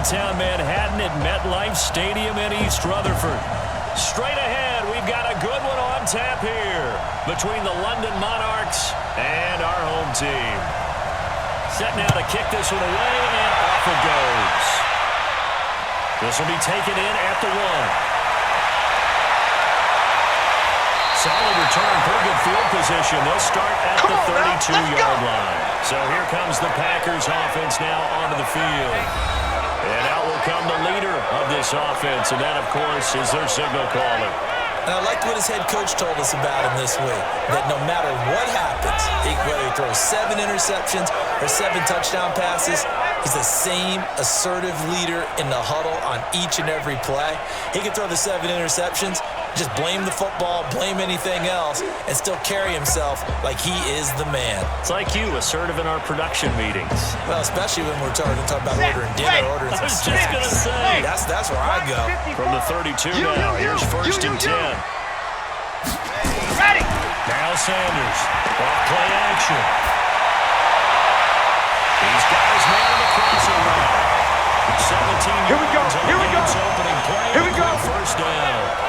downtown Manhattan at MetLife Stadium in East Rutherford. Straight ahead, we've got a good one on tap here between the London Monarchs and our home team. Set now to kick this one away, and off it goes. This will be taken in at the 1. Solid return, pretty good field position. They'll start at the 32-yard line. So here comes the Packers offense now onto the field. And out will come the leader of this offense, and that, of course, is their signal caller. And I liked what his head coach told us about him this week, that no matter what happens, whether he throws 7 interceptions or 7 touchdown passes, he's the same assertive leader in the huddle on each and every play. He can throw the 7 interceptions, just blame the football, blame anything else, and still carry himself like he is the man. It's like you, assertive in our production meetings. Well, especially when we're talking about ordering dinner, ordering some snacks. I was just going to say. That's where I go. From the 32 now, here's first and 10. Ready. Now Sanders, off play action. He's got his man in the crossing route. 17 Here we go. yards on Here we go. the opening play. Here we go. First down.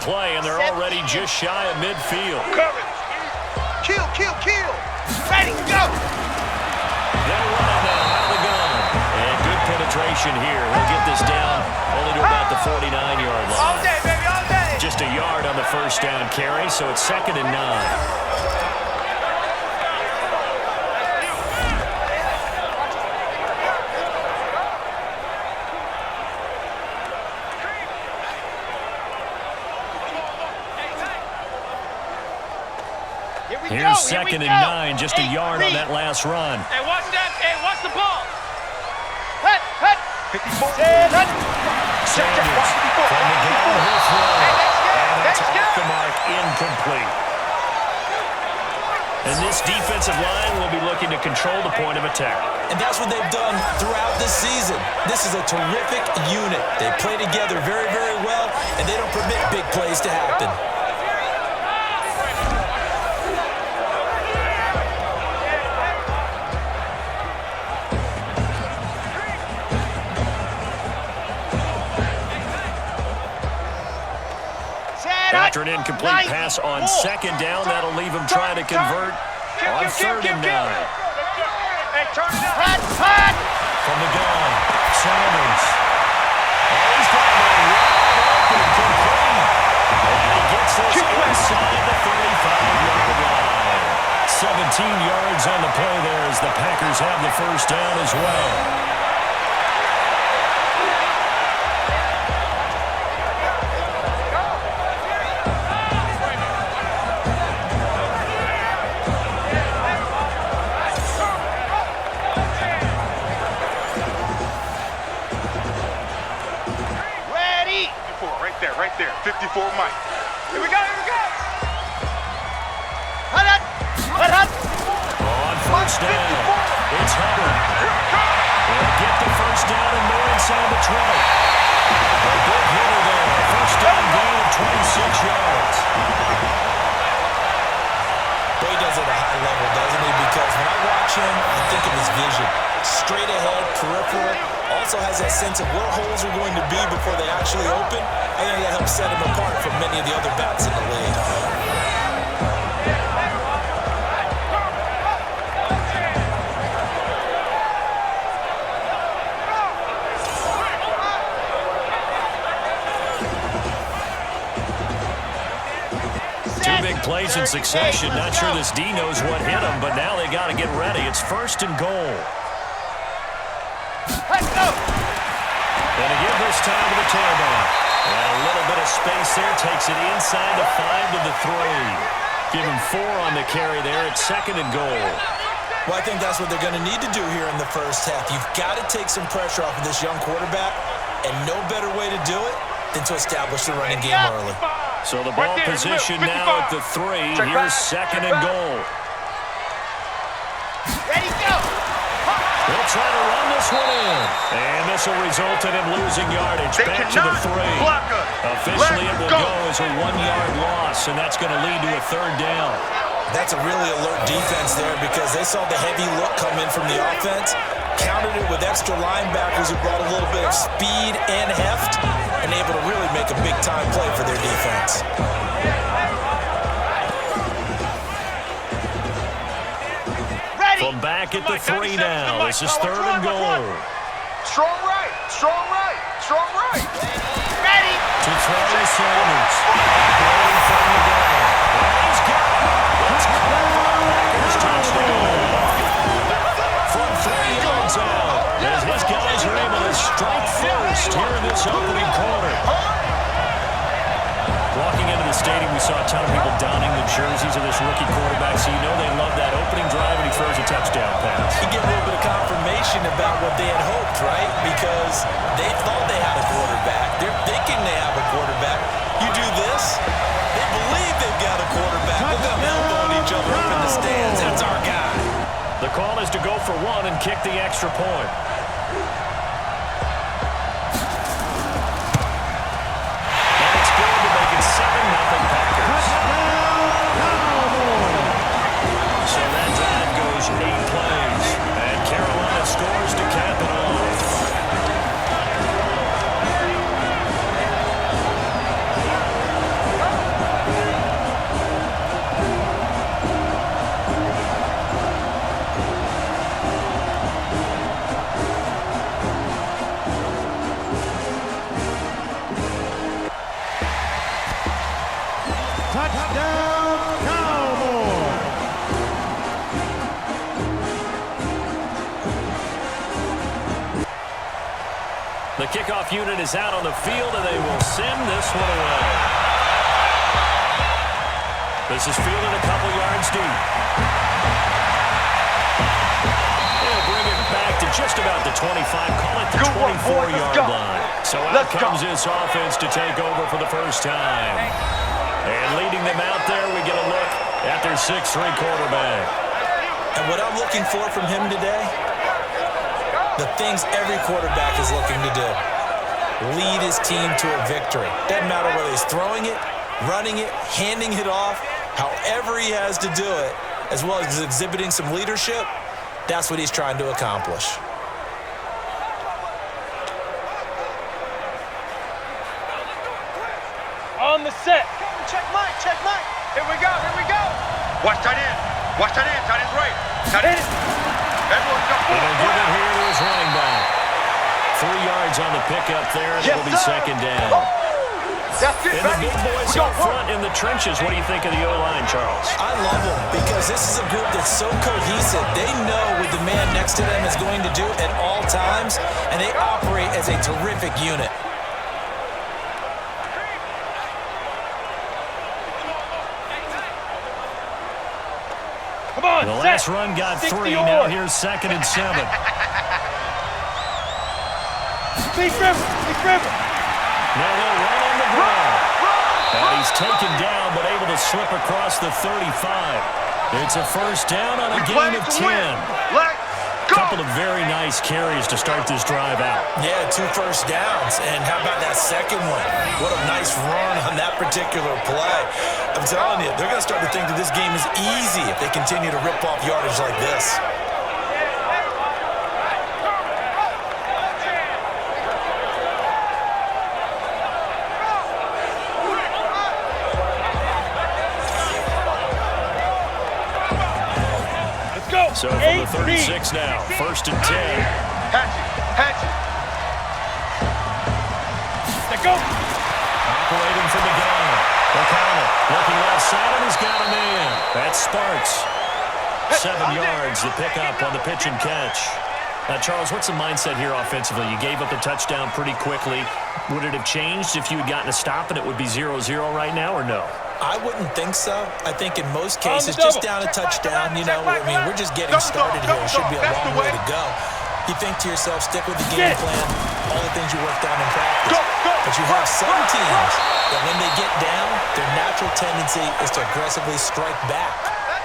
Play, and they're already just shy of midfield. Coverage. Kill. Ready, go. They'll run it now out of the gun. And good penetration here. We'll get this down only to about the 49-yard line. All day, baby, all day. Just a yard on the first down carry, so it's 2nd and 9. Here's 2nd and 9, just a yard on that last run. Hey, watch that. Hey, watch the ball. Hut. 54. Sanders from the downhill throw. And that's off the mark, incomplete. And this defensive line will be looking to control the point of attack. And that's what they've done throughout this season. This is a terrific unit. They play together very, very well, and they don't permit big plays to happen. After an incomplete pass on 2nd down, that'll leave him trying to convert on 3rd and 9. Hey, turn it up. Hut. From the gun, Sanders. He's got one wide open, complete. And he gets this inside the 35-yard line. 17 yards on the play there as the Packers have the first down as well. Right there, 54 Mike. Here we go. Hut. On first down, it's Hubbard. They'll get the first down and more inside the 20. A good hitter there. First down gain of 26 yards. Boy, he does it at a high level, doesn't he? Because when I watch him, I think of his vision. Straight ahead, peripheral. Also has that sense of where holes are going to be before they actually open. I think that helps set him apart from many of the other bats in the league. Two big plays in succession. Not sure this D knows what hit him, but now they got to get ready. It's 1st and goal. Let's go. Going to give this time to the tailback. And a little bit of space there. Takes it inside the 5 to the 3. Give him 4 on the carry there. It's 2nd and goal. Well, I think that's what they're going to need to do here in the first half. You've got to take some pressure off of this young quarterback, and no better way to do it than to establish the running game early. So the ball position now at the 3. Here's second and goal. Ready, go! They'll try to run this one in. And this will result in him losing yardage. Back to the 3. Officially, it will go as a 1-yard loss, and that's going to lead to a third down. That's a really alert defense there because they saw the heavy look come in from the offense, countered it with extra linebackers who brought a little bit of speed and heft, and able to really make a big-time play for their defense. From back at the 3 now. This is third and goal. Strong right, strong right, strong right. Ready. To throw to Sanders. Waiting for him to go. And he's got it. It's Boilermakers touchdown. From 3 yards out, as his guys are able to strike first here in this opening quarter. Walking into the stadium, we saw a ton of people donning the jerseys of this rookie quarterback, so you know they love that opening drive, and he throws a touchdown pass. You get a little bit of confirmation about what they had hoped, right? Because they thought they had a quarterback. They're thinking they have a quarterback. You do this, they believe they've got a quarterback. Look at them elbowing each other up in the stands. That's our guy. The call is to go for 1 and kick the extra point. And it's good to make it 7-0 Packers. So that drive goes 8 plays, and Carolina scores to cap it off. Touchdown, Cowboys! The kickoff unit is out on the field, and they will send this one away. This is fielded a couple yards deep. They'll bring it back to just about the 25, call it the 24-yard line. So out comes this offense to take over for the first time. And leading them out there, we get a look at their 6'3 quarterback. And what I'm looking for from him today, the things every quarterback is looking to do. Lead his team to a victory. Doesn't matter whether he's throwing it, running it, handing it off, however he has to do it, as well as exhibiting some leadership, that's what he's trying to accomplish. On the set. Check Mike, check Mike. Here we go, here we go. Watch tight end. Watch tight end. Tight end's right. Tight end. Everyone's got And they'll give it here to his running back. 3 yards on the pickup there, and it'll be second down. That's it, And the big boys up front in the trenches. What do you think of the O-line, Charles? I love them because this is a group that's so cohesive. They know what the man next to them is going to do at all times, and they operate as a terrific unit. Come on, The last run got 3. Now here's 2nd and 7. Big River, Big River. Now they'll run on the ground. And he's taken down, but able to slip across the 35. It's a first down on a gain of 10. A couple of very nice carries to start this drive out. Yeah, 2 first downs. And how about that second one? What a nice run on that particular play. I'm telling you, they're going to start to think that this game is easy if they continue to rip off yardage like this. So from the 36 now, 1st and 10. Hatchet. Let go. Operating from the gun. O'Connell looking left side, and he's got a man. That's Sparks. 7 yards, the pickup on the pitch and catch. Now, Charles, what's the mindset here offensively? You gave up the touchdown pretty quickly. Would it have changed if you had gotten a stop and it would be 0-0 right now, or no? I wouldn't think so. I think in most cases, just down a touchdown, you know, I mean, we're just getting started here. It should be a long way to go. You think to yourself, stick with the game plan, all the things you worked on in practice. But you have some teams that when they get down, their natural tendency is to aggressively strike back.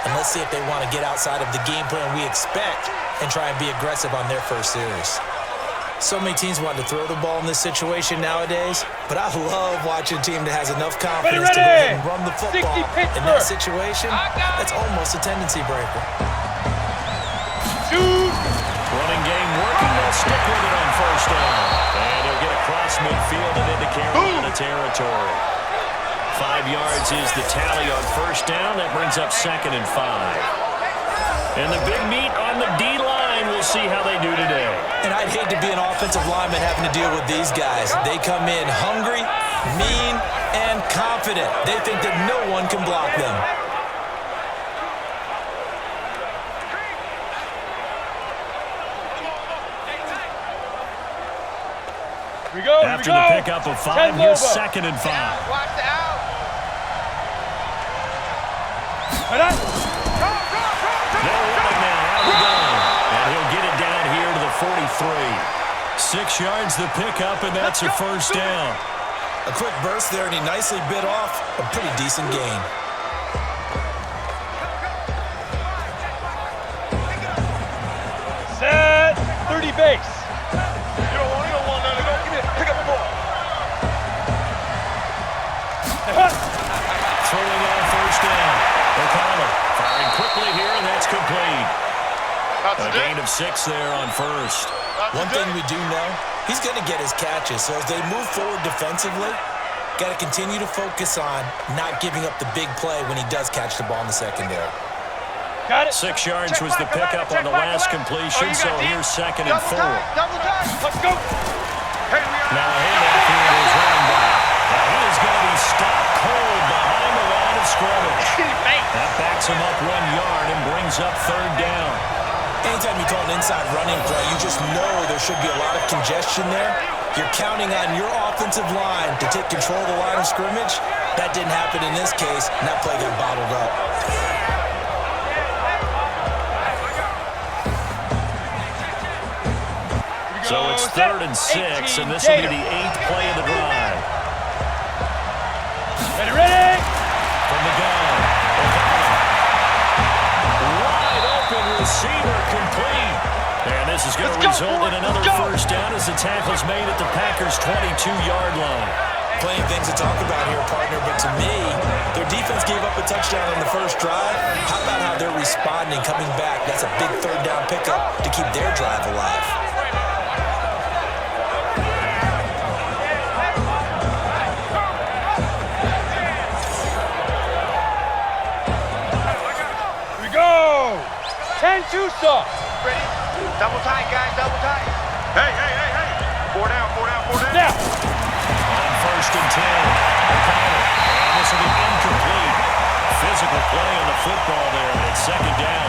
And let's see if they want to get outside of the game plan we expect and try and be aggressive on their first series. So many teams want to throw the ball in this situation nowadays, but I love watching a team that has enough confidence to go ahead and run the football. In that situation, that's almost a tendency breaker. Running game working. They'll stick with it on first down. And he'll get across midfield and into Carolina territory. 5 yards is the tally on first down. That brings up 2nd and 5. And the big meat on the D-line. We'll see how they do today. And I'd hate to be an offensive lineman having to deal with these guys. They come in hungry, mean, and confident. They think that no one can block them. After the pickup of 5, here's 2nd and 5. Watch the out. They're running now out of the gun. And he'll get it down here to the 43. 6 yards the pickup, and that's a first down. A quick burst there, and he nicely bit off a pretty decent gain. Set 30 base. You don't want none. Go get it. Pick up the ball. Throwing on first down. O'Connell firing quickly here, and that's complete. A gain of 6 there on first. One thing we do know, he's going to get his catches. So as they move forward defensively, got to continue to focus on not giving up the big play when he does catch the ball in the secondary. Got it. 6 yards was the pickup on the last completion, so here's 2nd and 4. Double time. Let's go. Now a handoff here to his running back. Now he is going to be stopped cold behind the line of scrimmage. That backs him up 1 yard and brings up 3rd down. Anytime you call an inside running play, you just know there should be a lot of congestion there. You're counting on your offensive line to take control of the line of scrimmage. That didn't happen in this case, and that play got bottled up. So it's 3rd and 6, and this will be the 8th play of the drive. Ready? From the gun, wide open receiver complete. And this is going to result in another first down as the tackle's made at the Packers' 22-yard line. Plenty of things to talk about here, partner, but to me, their defense gave up a touchdown on the first drive. How about how they're responding, coming back? That's a big 3rd down pickup to keep their drive alive. Here we go. 10-2 stop. Ready? Double tight, guys. Double tight. Hey. 4 down. Now. On 1st and 10, O'Connell. And this will be incomplete. Physical play on the football there, and it's 2nd down.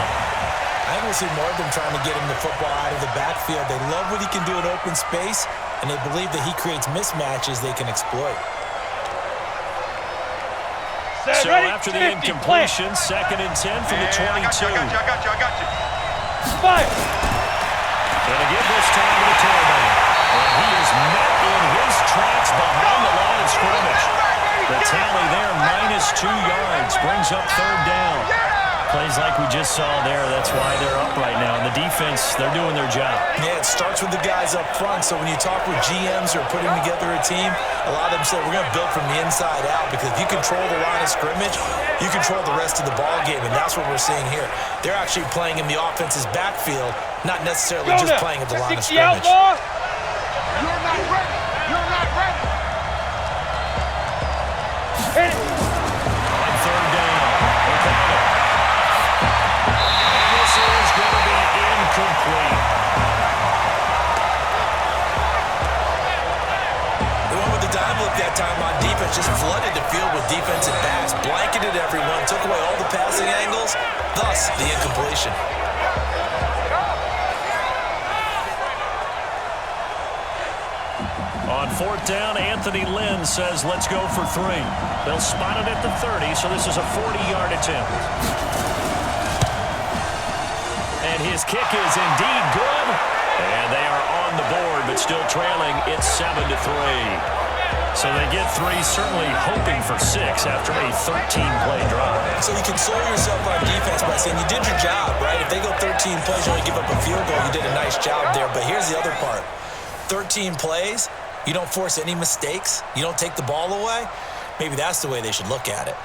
I think we'll see more of them trying to get him the football out of the backfield. They love what he can do in open space, and they believe that he creates mismatches they can exploit. So after the incompletion, 2nd and 10 from the 22. I got you. Fire. And again this time to the tailback. And he is met in his tracks behind the line of scrimmage. The tally there, -2 yards, brings up 3rd down. Plays like we just saw there, that's why they're up right now. And the defense, they're doing their job. Yeah, it starts with the guys up front. So when you talk with GMs who are putting together a team, a lot of them say we're going to build from the inside out, because if you control the line of scrimmage, you control the rest of the ball game, and that's what we're seeing here. They're actually playing in the offense's backfield, not necessarily just playing at the line of scrimmage. You're not ready. Hit it. On 3rd down, O'Connell. And this is going to be incomplete. They went with the dime look that time on defense, just flooded the field with defensive backs, blanketed everyone, took away all the passing angles, thus the incompletion. On 4th down, Anthony Lynn says, let's go for 3. They'll spot it at the 30, so this is a 40-yard attempt. And his kick is indeed good. And they are on the board, but still trailing. It's 7-3. So they get 3, certainly hoping for 6 after a 13-play drive. So you console yourself on defense by saying you did your job, right? If they go 13 plays, you only give up a field goal, you did a nice job there. But here's the other part. 13 plays, you don't force any mistakes, you don't take the ball away. Maybe that's the way they should look at it.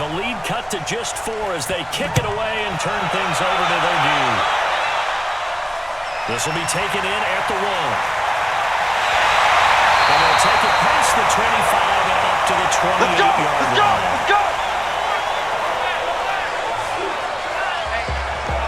The lead cut to just 4 as they kick it away and turn things over to their D. This will be taken in at the 1. And they'll take it past the 25 and up to the 28-yard line. Let's go!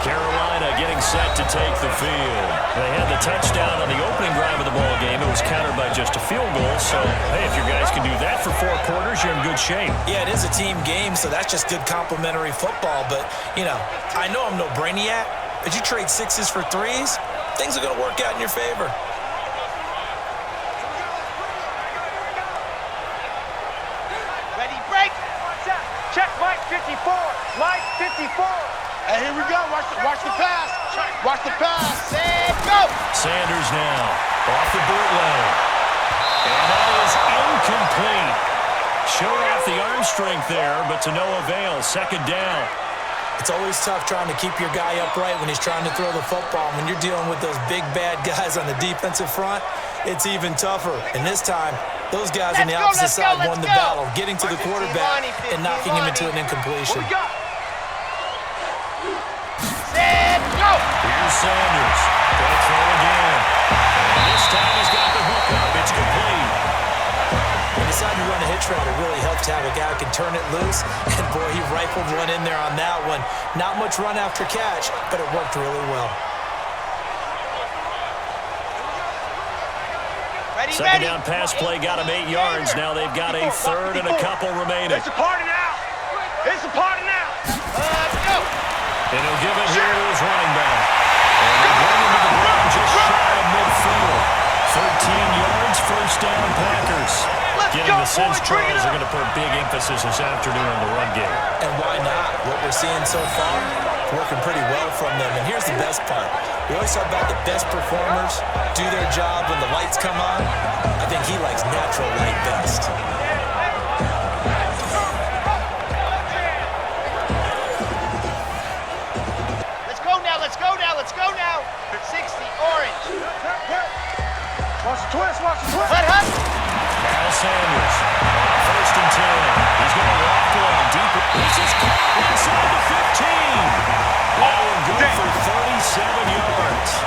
Carolina getting set to take the field. They had the touchdown on the opening drive of the ball game. It was countered by just a field goal. So, hey, if your guys can do that for 4 quarters, you're in good shape. Yeah, it is a team game, so that's just good complementary football. But, you know, I know I'm no brainiac, but you trade 6s for 3s, things are going to work out in your favor. Ready, break! Check Mike 54! Mike 54! Hey, here we go. Watch the pass. Watch the pass. And go! Sanders now off the bootleg. And that is incomplete. Showed off the arm strength there, but to no avail. Second down. It's always tough trying to keep your guy upright when he's trying to throw the football. When you're dealing with those big, bad guys on the defensive front, it's even tougher. And this time, those guys on the opposite side won the battle, getting to the quarterback and knocking him into an incompletion. Here's Sanders. Gonna throw again. And this time he's got the hook up. It's complete. When you decide to run a hitch route, it really helps to have a guy who can turn it loose. And, boy, he rifled one in there on that one. Not much run after catch, but it worked really well. Second down pass play got him 8 yards. Now they've got a third and a couple remaining. It's a party now. It's a party now. Let's go. And he'll give it here to his running back. And they bring him to the ground just shy of midfield. 13 yards, first down Packers. Getting the sense Charles are going to put a big emphasis this afternoon on the run game. And why not? What we're seeing so far, working pretty well from them. And here's the best part. We always talk about the best performers do their job when the lights come on. I think he likes natural light best. Let's go now. 60, orange. Watch the twist. Hut. Kyle Sanders, first and 10. He's going to walk one deep. He's just caught inside the 15. That will go for 37 yards.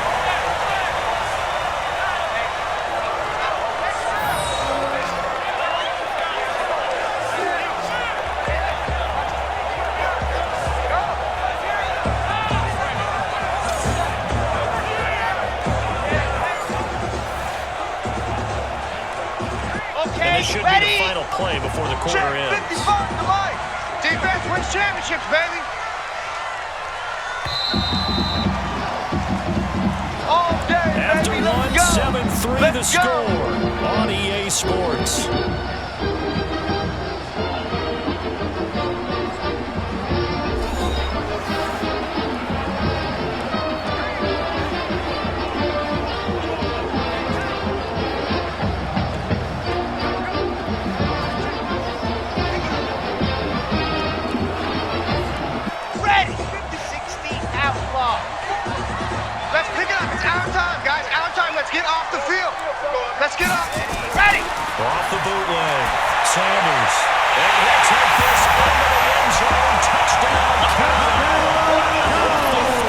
This should be the final play before the quarter ends. 55 to life. Defense wins championships, baby. All day, After baby. one, Let's go. 7-3 the score on EA Sports. Get off the field. Let's get up. Ready. Off the bootleg. Sanders. And he'll take this into the end zone. Touchdown.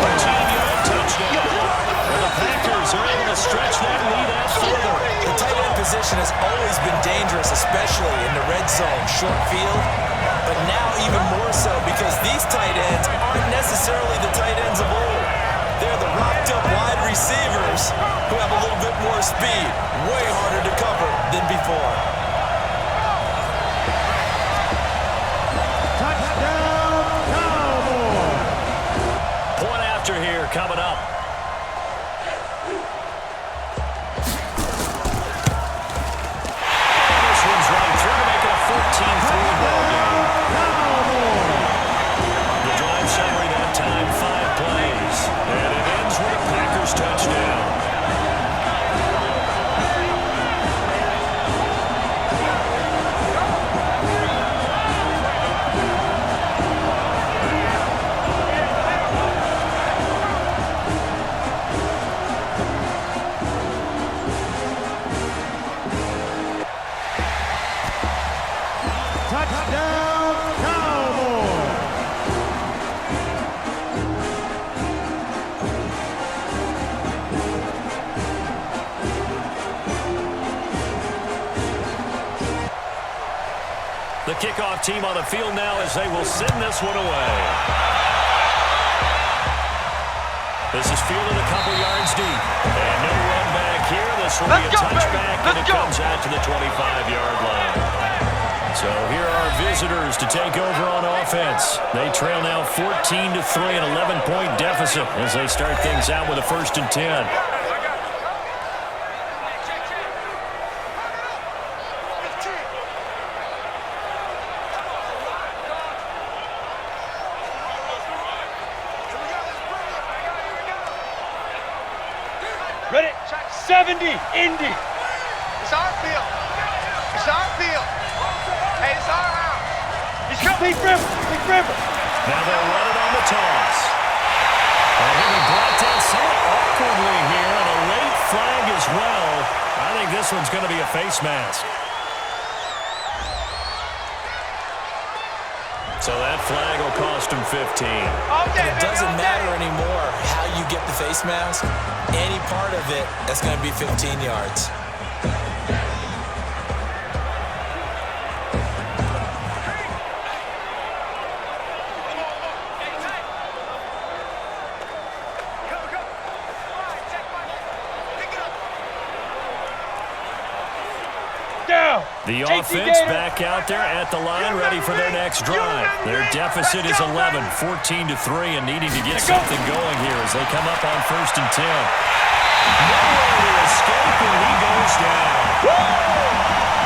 14-yard touchdown. And the Packers are able to stretch that lead out further. The tight end position has always been dangerous, especially in the red zone, short field. But now even more so because these tight ends aren't necessarily the tight ends of old. They're the rocked-up wide receivers who have a little bit more speed, way harder to cover than before. Touchdown, Cowboys! Point after here. The kickoff team on the field now as they will send this one away. This is fielded a couple yards deep. And no run back here. This will be a touchback, and it comes out to the 25-yard line. So here are visitors to take over on offense. They trail now 14-3, an 11-point deficit as they start things out with a 1st and 10. Ready? 70, Indy. It's our field. It's our field. Hey, it's our house. He's coming. Big River. Now they'll run it on the toss. And he'll be brought down somewhat awkwardly here, and a late flag as well. I think this one's going to be a face mask. So that flag will cost him 15. And it doesn't matter anymore how you get the face mask. Any part of it, that's going to be 15 yards. The offense back out there at the line, ready for their next drive. Their deficit is 11, 14-3, and needing to get something going here as they come up on 1st and 10. Nowhere to escape, and he goes down.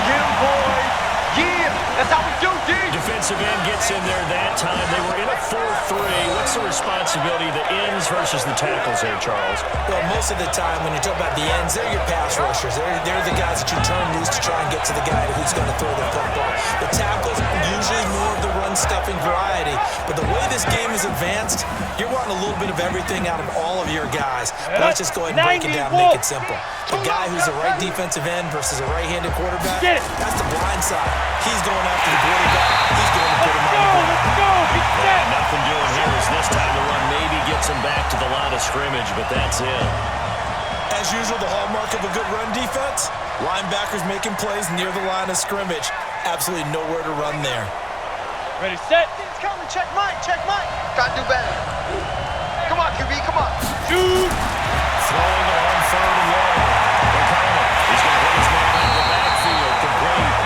Get him, boys. Yeah, that's how we do, D. Defensive end gets in there that time. They were in a 4-3. What's the responsibility of the ends versus the tackles there, Charles? Well, most of the time when you talk about the ends, they're your pass rushers. They're the guys that you turn loose to try and get to the guy who's going to throw the football. The tackles usually more of the run-stuffing variety. But the way this game is advanced, you're wanting a little bit of everything out of all of your guys. But let's just go ahead and break it down, make it simple. The guy who's a right defensive end versus a right-handed quarterback, that's the blind side. He's going after the quarterback. He's going to put him on the ground. Let's go. Yeah, nothing doing here as this time the run maybe gets him back to the line of scrimmage, but that's it. As usual, the hallmark of a good run defense, linebackers making plays near the line of scrimmage. Absolutely nowhere to run there. Ready, set. It's coming. Check Mike. Gotta do better. Come on, QB. Come on. Shoot. Throwing on 3rd and long. O'Connell, he's going to hit his man out of the backfield, complete.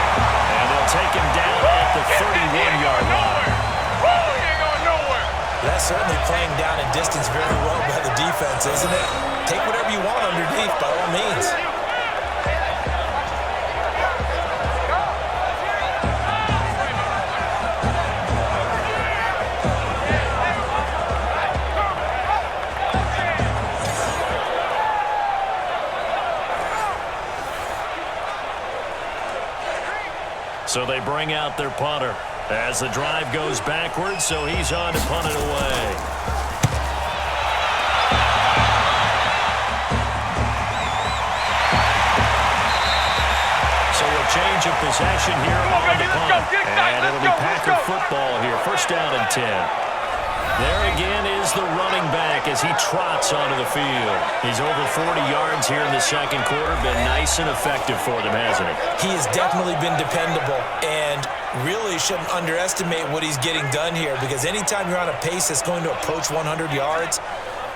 And they'll take him down at the 31-yard line. That's certainly playing down in distance very well by the defense, isn't it? Take whatever you want underneath, by all means. So they bring out their punter as the drive goes backwards, so he's on to punt it away. So a change of possession here on the punt. And it'll be Packer football here, 1st down and 10. There again is the running back as he trots onto the field. He's over 40 yards here in the 2nd quarter. Been nice and effective for them, hasn't he? He has definitely been dependable and really shouldn't underestimate what he's getting done here, because anytime you're on a pace that's going to approach 100 yards,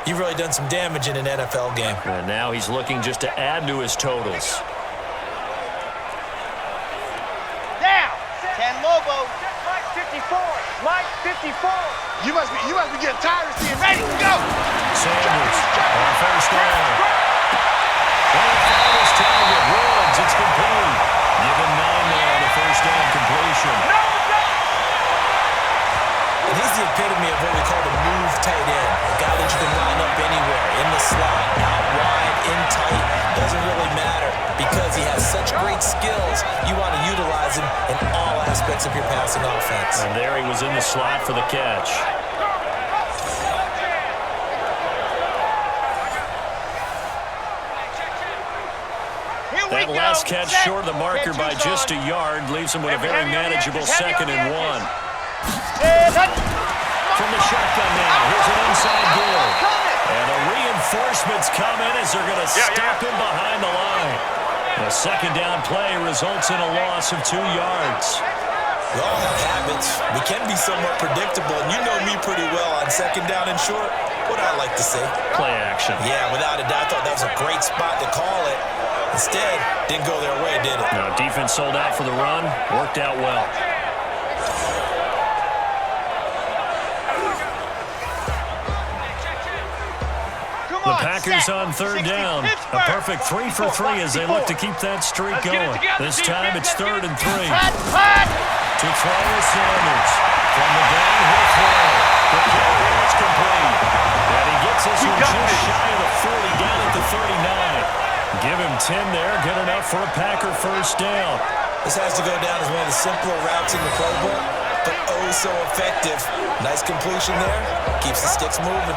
you've really done some damage in an NFL game. And now he's looking just to add to his totals. Down. 10 Lobo. Mike 54. Mike 54. You must be getting tired of seeing ready. Go. Sanders on 1st down. Well, target Woods. It's complete. Give him 9 there on the 1st down completion. And he's the epitome of what we call the move tight end. A guy that you can line up anywhere, in the slot, out wide, in tight. Doesn't really matter because he has such great skills. You want to utilize him in all aspects of your passing offense. And there he was in the slot for the catch. That last catch short of the marker by just a yard leaves him with a very manageable 2nd and 1. From the shotgun now, here's an inside give. And the reinforcements come in as they're going to stop him behind the line. The 2nd down play results in a loss of 2 yards. We all have habits. We can be somewhat predictable, and you know me pretty well on second down and short. What I like to say? Play action. Yeah, without a doubt, I thought that was a great spot to call it. Instead, didn't go their way, did it? No, defense sold out for the run. Worked out well. The Packers on third down. A perfect 3 for 3 as they look to keep that streak going. This time it's 3rd and 3. To throw is Sanders. From the downhill throw. The carry is complete. And he gets this one just shy of the 40 down at the 39. Give him 10 there. Good enough for a Packer first down. This has to go down as one of the simpler routes in the playbook, but oh so effective. Nice completion there. Keeps the sticks moving.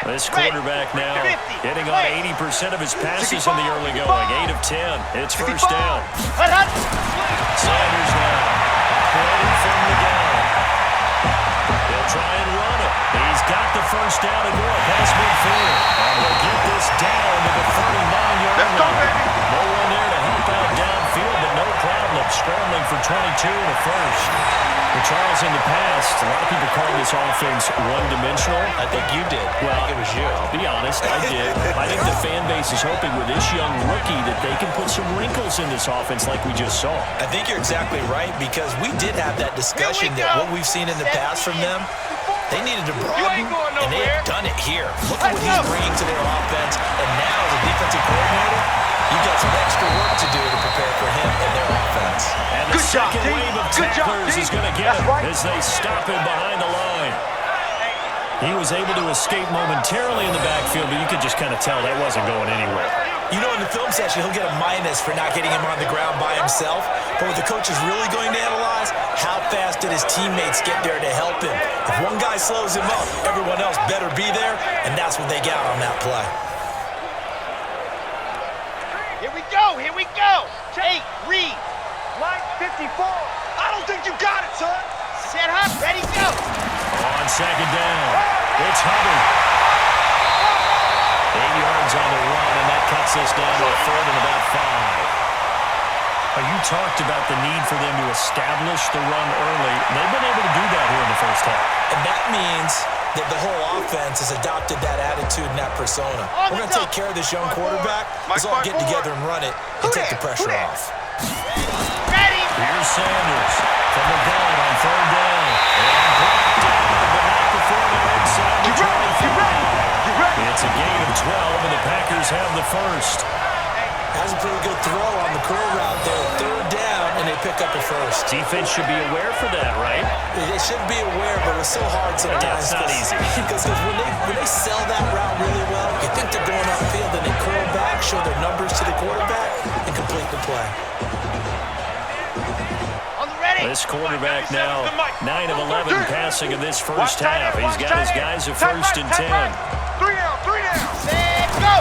This quarterback now hitting on 80% of his passes in the early going. 8 of 10. It's first down. Sanders now operating from the gun. He'll try and run it. He's got the first down and more past midfield. And he'll get this down to the 39-yard line. No one there to help out downfield, but no problem. Scrambling for 22 in the first. Well, Charles, in the past, a lot of people call this offense one-dimensional. I think you did. Well, I think it was you. I'll be honest, I did. I think the fan base is hoping with this young rookie that they can put some wrinkles in this offense like we just saw. I think you're exactly right, because we did have that discussion that what we've seen in the past from them, they needed to broaden, and they have done it here. Look at what he's bringing to their offense, and now as a defensive coordinator, you've got some extra work to do to prepare for him and their offense. And the second wave of tacklers is going to get him as they stop him behind the line. He was able to escape momentarily in the backfield, but you could just kind of tell that wasn't going anywhere. You know, in the film session, he'll get a minus for not getting him on the ground by himself. But what the coach is really going to analyze, how fast did his teammates get there to help him? If one guy slows him up, everyone else better be there, and that's what they got on that play. Here we go, here we go. 8, read. Line 54. I don't think you got it, son. Set up, ready, go. On second down, it's Hubbard. 8 yards on the run, and that cuts us down to a 3rd and about 5. You talked about the need for them to establish the run early. They've been able to do that here in the first half. And that means that the whole offense has adopted that attitude and that persona. We're going to take care of this young quarterback. Let's all get together and run it and take the pressure off. Ready. Here's Sanders from the gun on 3rd down. And brought down, but not before they're inside the 25. It's a gain of 12, and the Packers have the first. That's a pretty good throw on the curl route there. 3rd down, and they pick up a first. Defense should be aware for that, right? They should be aware, but it's so hard sometimes. Yeah, it's not easy. Because when they sell that route really well, you think they're going upfield, and they curl back, show their numbers to the quarterback, and complete the play. This quarterback now 9 of 11 passing in this first half. He's got his guys at 1st and 10. 3 down. Set, go.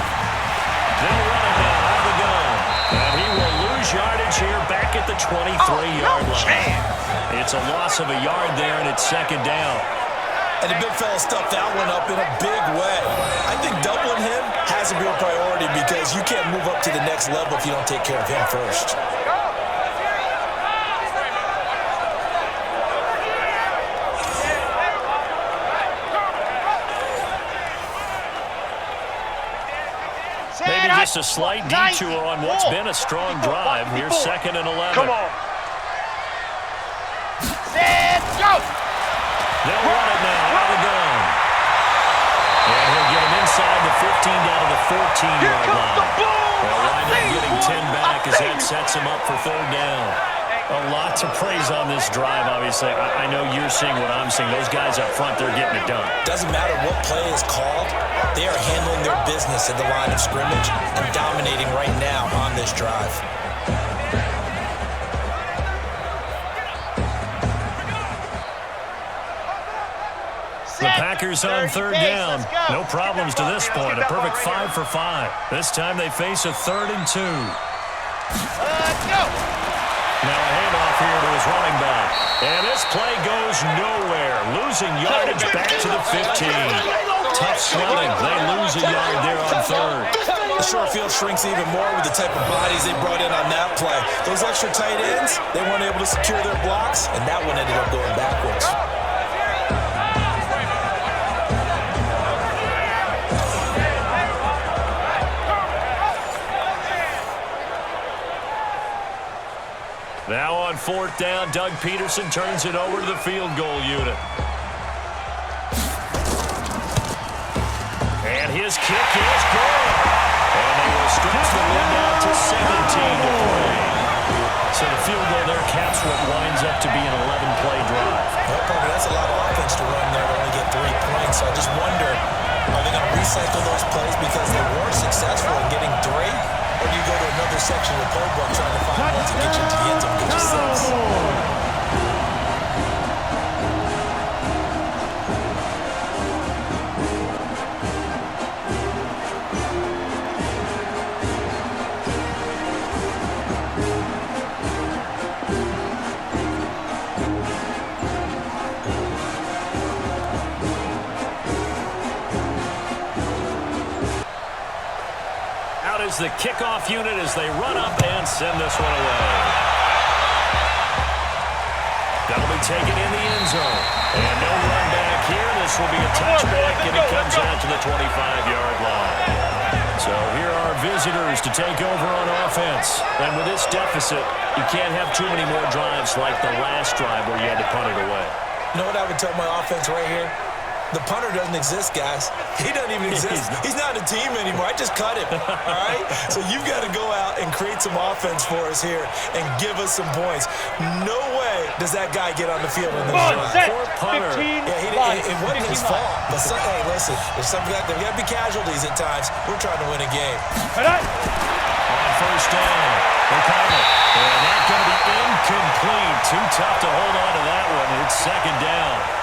They'll run it now out of the gun. And he will lose yardage here back at the 23-yard line. It's a loss of a yard there, and it's 2nd down. And the big fella stuffed that one up in a big way. I think doubling him has to be a priority because you can't move up to the next level if you don't take care of him first. Maybe just a slight detour on what's been a strong drive. Here's 2nd and 11. Come on. Set, go. They'll run it now out of the gun. And he'll get him inside the 15 down to the 14-yard line. They'll wind up getting 10 back as that sets him up for 3rd down. A lot to praise on this drive, obviously. I know you're seeing what I'm seeing. Those guys up front, they're getting it done. Doesn't matter what play is called. They are handling their business at the line of scrimmage and dominating right now on this drive. The Packers on 3rd down. No problems to this point. A perfect 5 for 5. This time they face a 3rd and 2. Let's go. Now a handoff here to his running back. And this play goes nowhere. Losing yardage back to the 15. Tough sledding. They lose a yard there on third. The short field shrinks even more with the type of bodies they brought in on that play. Those extra tight ends, they weren't able to secure their blocks, and that one ended up going backwards. Now on fourth down, Doug Peterson turns it over to the field goal unit. And his kick is good. And they will stretch the lead out to 17-3. So the field goal there caps what winds up to be an 11-play drive. Well, Parker, that's a lot of offense to run there to only get 3 points. So I just wonder, are they going to recycle those plays because they were successful in getting 3? Or do you go to another section of the playbook trying to find one to get you to the end zone and get you 6? Is the kickoff unit as they run up and send this one away. That'll be taken in the end zone. And no run back here. This will be a touchback, and it comes out to the 25-yard line. So here are visitors to take over on offense. And with this deficit, you can't have too many more drives like the last drive where you had to punt it away. You know what I would tell my offense right here? The punter doesn't exist, guys. He doesn't even exist. He's not a team anymore. I just cut him, all right? So you've got to go out and create some offense for us here and give us some points. No way does that guy get on the field in this drive. Poor punter. Yeah, it wasn't his fault. But hey, listen, there's got to be casualties at times. We're trying to win a game. On first down, O'Connell. And that's going to be incomplete. Too tough to hold on to that one. It's second down.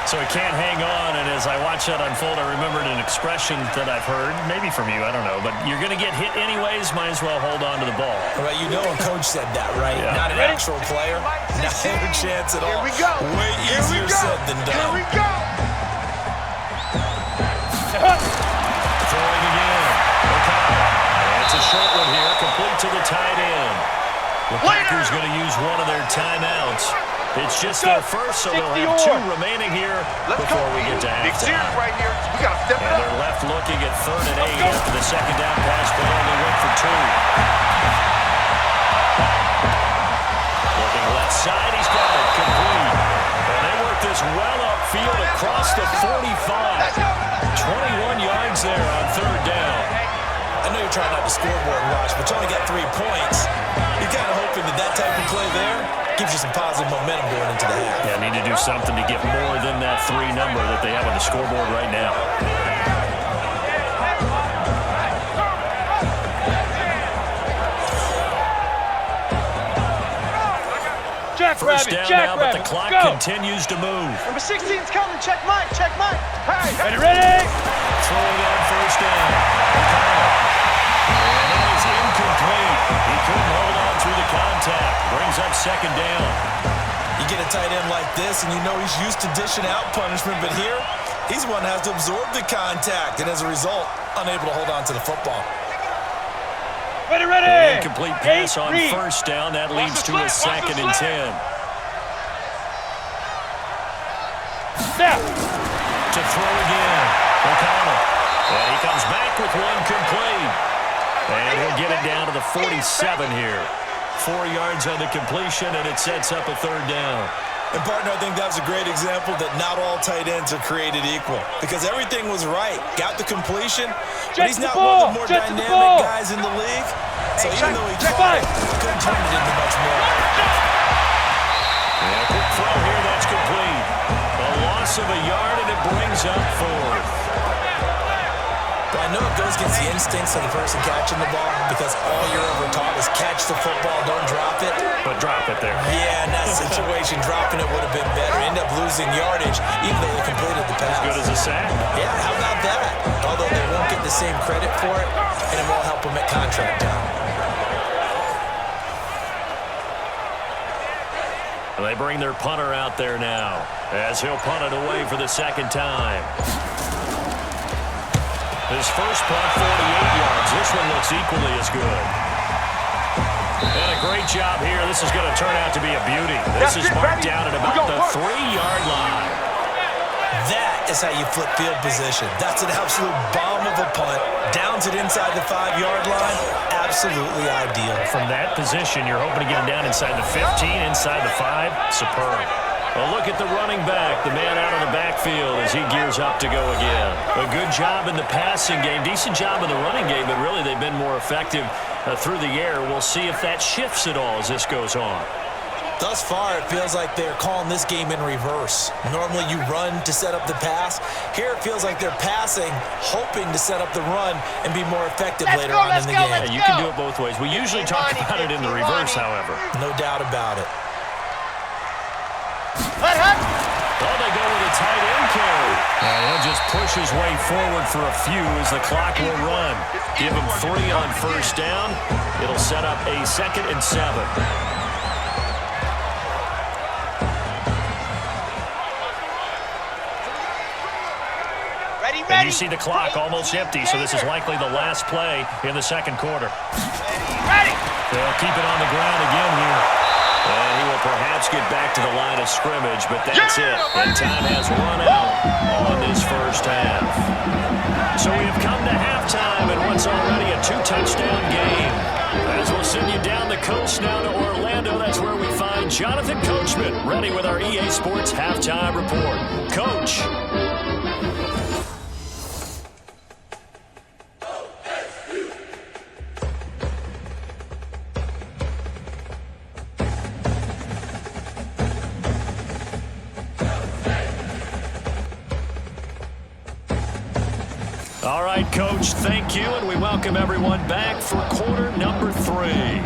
So he can't hang on, and as I watch that unfold, I remembered an expression that I've heard, maybe from you, I don't know, but you're going to get hit anyways, might as well hold on to the ball. Well, you know a coach said that, right? Yeah. Not an actual player. Not a chance at all. Here we go. Way easier said than done. Here we go. Throwing again. And it's a short one here, complete to the tight end. The Packers going to use one of their timeouts. It's just their first, so they'll have 2 remaining here before we get to halftime. Big series right here. We got to step it up. And they're left looking at 3rd and 8 after the second down pass, but only went for 2. Looking left side, he's got it complete. And they work this well upfield across the 45. 21 yards there on 3rd down. I know you're trying not to scoreboard watch, but you only got 3 points. You're kind of hoping that type of play there gives you some positive momentum going into the half. Yeah, need to do something to get more than that 3 number that they have on the scoreboard right now. First down now, but the clock continues to move. Number 16's coming. Check Mike. Check Mike. Hey, Ready? Throwing on first down. And that is incomplete. He couldn't hold on through the contact. Brings up second down. You get a tight end like this, and you know he's used to dishing out punishment, but here, he's one that has to absorb the contact, and as a result, unable to hold on to the football. Ready? An incomplete pass on first down. That leads to a 2nd and 10. Snap. To throw again. O'Connell. And he comes back with one complete. And he'll get it down to the 47 here. 4 yards on the completion, and it sets up a 3rd down. And, partner, I think that was a great example that not all tight ends are created equal because everything was right. Got the completion, but he's not one of the more dynamic guys in the league. So even though he tried, he couldn't turn it into much more. And a quick throw here, that's complete. A loss of a yard, and it brings up 4th. I know it goes against the instincts of the person catching the ball because all you're ever taught is catch the football, don't drop it. But drop it there. Yeah, in that situation, dropping it would have been better. End up losing yardage, even though they completed the pass. As good as a sack. Yeah, how about that? Although they won't get the same credit for it, and it won't help them at contract time. They bring their punter out there now as he'll punt it away for the second time. His first punt, 48 yards. This one looks equally as good. And a great job here. This is going to turn out to be a beauty. This is marked down at about the 3-yard line. That is how you flip field position. That's an absolute bomb of a punt. Downs it inside the 5-yard line. Absolutely ideal. From that position, you're hoping to get him down inside the 15, inside the 5. Superb. Well, look at the running back, the man out of the backfield as he gears up to go again. A good job in the passing game, decent job in the running game, but really they've been more effective through the air. We'll see if that shifts at all as this goes on. Thus far, it feels like they're calling this game in reverse. Normally you run to set up the pass. Here it feels like they're passing, hoping to set up the run and be more effective later on in the game. Yeah, you can do it both ways. We usually talk about it in the reverse, however. No doubt about it. Well, they go with a tight end carry. And he'll just push his way forward for a few as the clock will run. Give him 3 on first down. It'll set up a 2nd and 7. And you see the clock almost empty, so this is likely the last play in the second quarter. They'll keep it on the ground again here. And he will perhaps get back to the line of scrimmage, but that's it. And time has run out on this first half. So we have come to halftime in what's already a 2-touchdown game. As we'll send you down the coast now to Orlando, that's where we find Jonathan Coachman, ready with our EA Sports Halftime Report. Coach. All right, Coach, thank you, and we welcome everyone back for quarter number 3.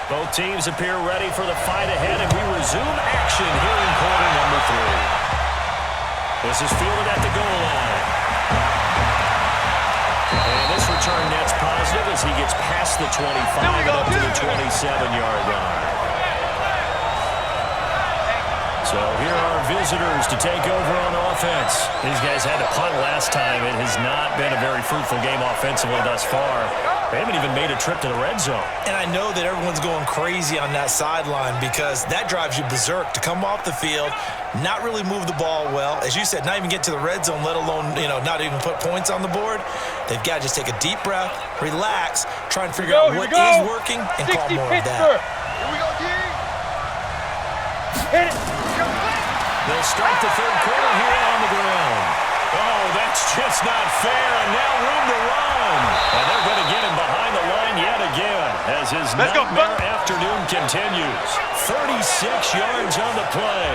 Both teams appear ready for the fight ahead, and we resume action here in quarter number 3. This is fielded at the goal line. And this return net's positive as he gets past the 25 and up to the 27-yard line. So here are visitors to take over on offense. These guys had to punt last time. It has not been a very fruitful game offensively thus far. They haven't even made a trip to the red zone. And I know that everyone's going crazy on that sideline because that drives you berserk to come off the field, not really move the ball well. As you said, not even get to the red zone, let alone, not even put points on the board. They've got to just take a deep breath, relax, try and figure out what is working, and call more of that. Here we go, D. Hit it. They'll start the third quarter here on the ground. Oh, that's just not fair, and now room to run. And they're going to get him behind the line yet again as his nightmare afternoon continues. 36 yards on the play.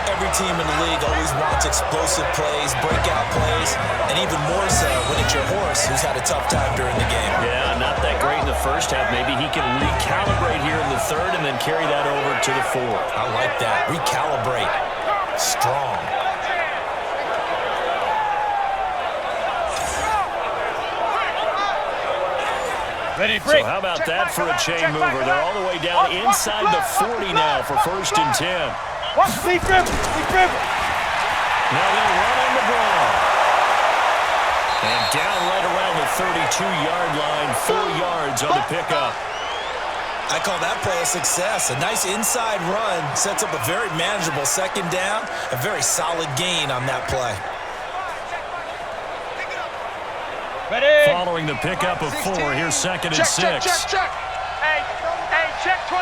Every team in the league always wants explosive plays, breakout plays, and even more so when it's your horse who's had a tough time during the game. Yeah, not that great in the first half. Maybe he can recalibrate here in the third and then carry that over to the fourth. I like that. Recalibrate. Strong. Ready, break. So how about that for a chain mover? They're all the way down inside the 40 now for 1st and 10. Lead dribble. Now they'll run on the ball. And down right around the 32-yard line, 4 yards on the pickup. I call that play a success. A nice inside run sets up a very manageable 2nd down, a very solid gain on that play. Ready. Following the pickup of 4, here's 2nd and 6. Check. Hey, check 24.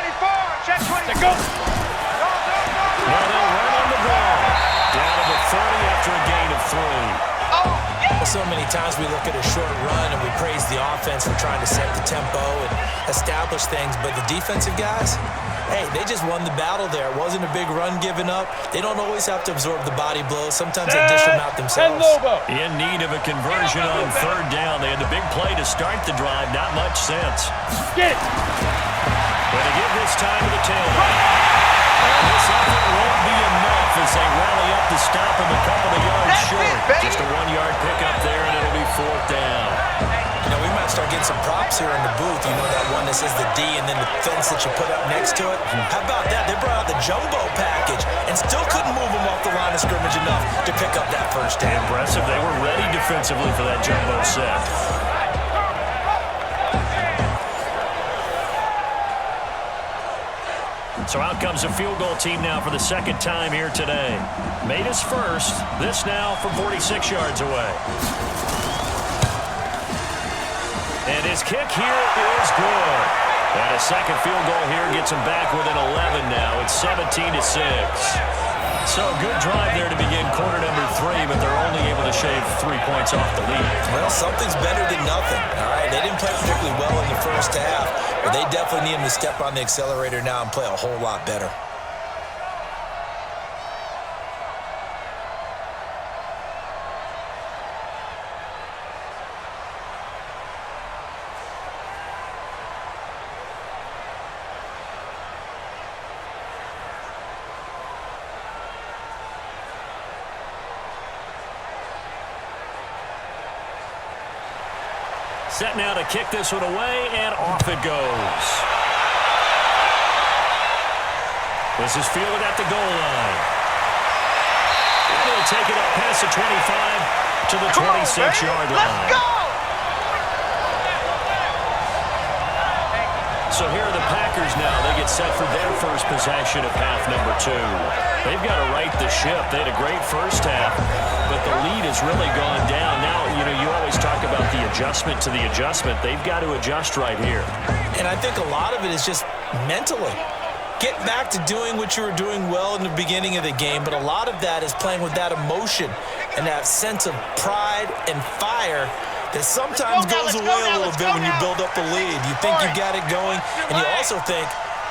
Check 24. Go. Now they'll run on the ball. Down to the 30 after a gain of 3. Well, so many times we look at a short run and we praise the offense for trying to set the tempo and establish things, but the defensive guys, hey, they just won the battle there. It wasn't a big run given up. They don't always have to absorb the body blows. Sometimes they dish them out themselves. In need of a conversion on third down. They had the big play to start the drive. Not much sense. Get it. But to give this time to the tailback. And this effort won't be enough as they rally up to stop him a couple of yards short. Just a 1-yard pickup there, and it'll be fourth down. You know, we might start getting some props here in the booth. You know that one that says the D and then the fence that you put up next to it? How about that? They brought out the jumbo package and still couldn't move them off the line of scrimmage enough to pick up that first down. Impressive. They were ready defensively for that jumbo set. So out comes a field goal team now for the second time here today. Made his first. This now from 46 yards away. And his kick here is good. And a second field goal here gets him back within 11 now. It's 17-6. So good drive there to begin quarter number 3, but they're only able to shave 3 points off the lead. Well, something's better than nothing. All right, they didn't play particularly well in the first half, but they definitely need him to step on the accelerator now and play a whole lot better. Set now to kick this one away, and off it goes. This is fielded at the goal line. And he'll take it up past the 25 to the 26-yard line. Let's go! So here are the Packers now. They get set for their first possession of half number 2. They've got to right the ship. They had a great first half, but the lead has really gone down. Now, you know, you always talk about the adjustment to the adjustment. They've got to adjust right here. And I think a lot of it is just mentally. Get back to doing what you were doing well in the beginning of the game, but a lot of that is playing with that emotion and that sense of pride and fire that sometimes goes away a little bit when you build up a lead. You think you got it going, and you also think,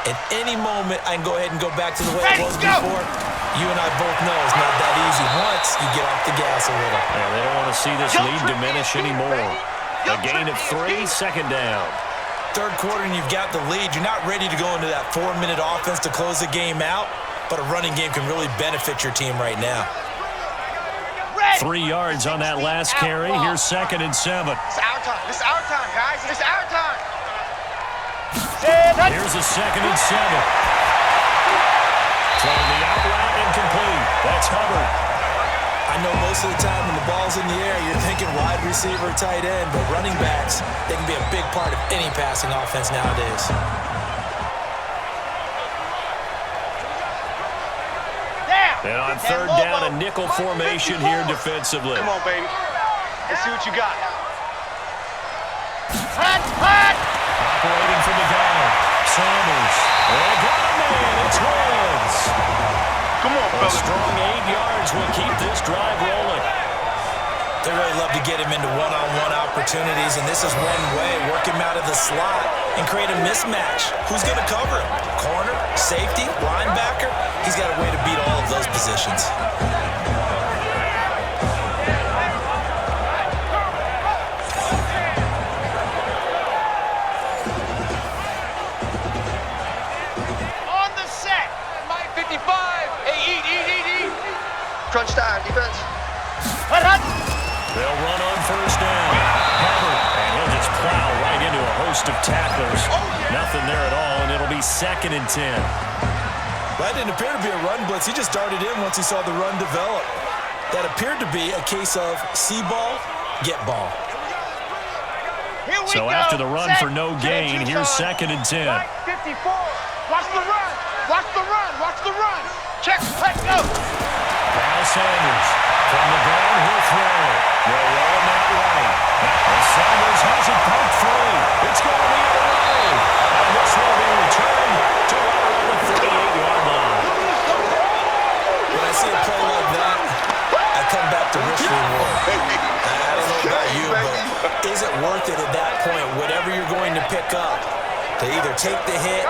at any moment, I can go ahead and go back to the way it was before. You and I both know it's not that easy once you get off the gas a little. Yeah, they don't want to see this lead diminish anymore. A gain of 3, second down. Third quarter and you've got the lead. You're not ready to go into that 4-minute offense to close the game out, but a running game can really benefit your team right now. 3 yards on that last carry. Here's 2nd and 7. It's our time. It's our time, guys. It's our time. Here's a 2nd and 7. Throwing the out route incomplete. That's Hubbard. I know most of the time when the ball's in the air, you're thinking wide receiver, tight end, but running backs, they can be a big part of any passing offense nowadays. And on third down, a nickel formation here defensively. Come on, baby. Let's see what you got. Hot! Operating from the gun. Saunders. Oh, got a man. It's Woods. Come on, A strong 8 yards will keep this drive rolling. They really love to get him into one-on-one opportunities, and this is one way, work him out of the slot and create a mismatch. Who's going to cover him? Corner, safety, linebacker? He's got a way to beat all of those positions. On the set. Mike 55. Hey, eat. Crunch time, defense. Hut. They'll run on first down. Hubbard, and he'll just plow right into a host of tacklers. Nothing there at all, and it'll be 2nd and 10. That didn't appear to be a run blitz. He just darted in once he saw the run develop. That appeared to be a case of see ball, get ball. So after the run for no gain, here's 2nd and 10. 54. Watch the run. Watch the run. Check. Let's go. Kyle Sanders from the ground, he'll throw. They'll roll him out right. And Sanders has it poked free. It's going to be away. And this will be returned to right around the 38-yard line. When I see a play like that, I come back to risk reward. I don't know is it worth it at that point, whatever you're going to pick up, to either take the hit,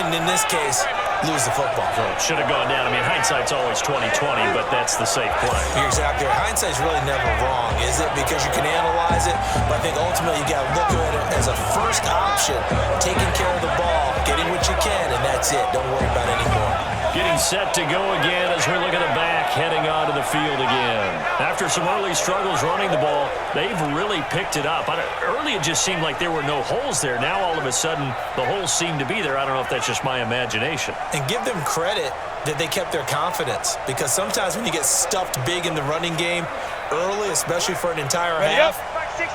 and in this case, lose the football? Well, it should have gone down. I mean, hindsight's always 20/20, but that's the safe play. You're exactly right. Hindsight's really never wrong, is it? Because you can analyze it, but I think ultimately you got to look at it as a first option, taking care of the ball, getting what you can, and that's it. Don't worry about it anymore. Getting set to go again as we look at the back, heading onto the field again. After some early struggles running the ball, they've really picked it up. Early it just seemed like there were no holes there. Now all of a sudden the holes seem to be there. I don't know if that's just my imagination. And give them credit that they kept their confidence, because sometimes when you get stuffed big in the running game early, especially for an entire half,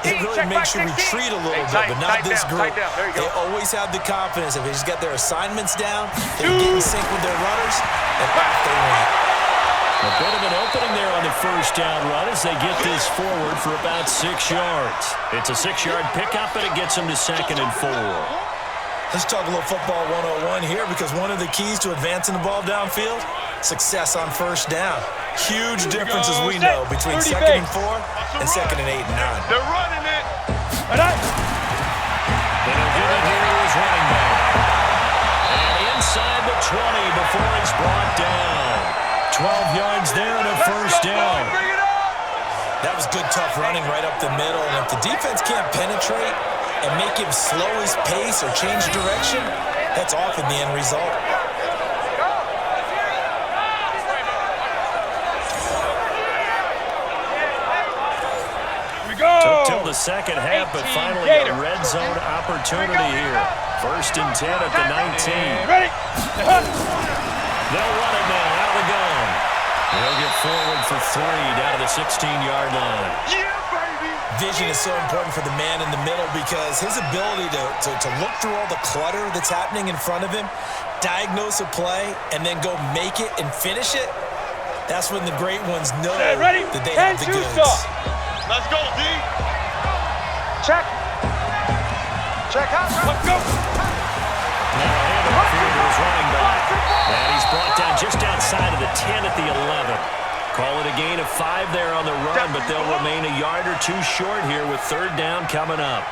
it really makes you retreat a little bit, but not this group. They always have the confidence. If they just got their assignments down, they get in sync with their runners, and off they went. A bit of an opening there on the first down run as they get this forward for about 6 yards. It's a 6-yard pickup, and it gets them to 2nd and 4. Let's talk a little football 101 here, because one of the keys to advancing the ball downfield, success on first down. Huge difference, as we know, between 2nd and 4 and 2nd and 8 and 9. They're running it. They'll give it here to his running back. And inside the 20 before he's brought down. 12 yards there and a first down. That was good, tough running right up the middle. And if the defense can't penetrate and make him slow his pace or change direction, that's often the end result. Took till the second half, but finally a red zone opportunity here. 1st and 10 at the 19. Ready? They'll run it now out of the gun. They'll get forward for 3 down to the 16-yard line. Vision is so important for the man in the middle, because his ability to look through all the clutter that's happening in front of him, diagnose a play, and then go make it and finish it, that's when the great ones know that they have the goods. Let's go, D. Check. Check out. Let's go. Now handle the field to his running back. And he's brought down just outside of the 10 at the 11. Call it a gain of 5 there on the run, but they'll remain a yard or 2 short here with 3rd down coming up.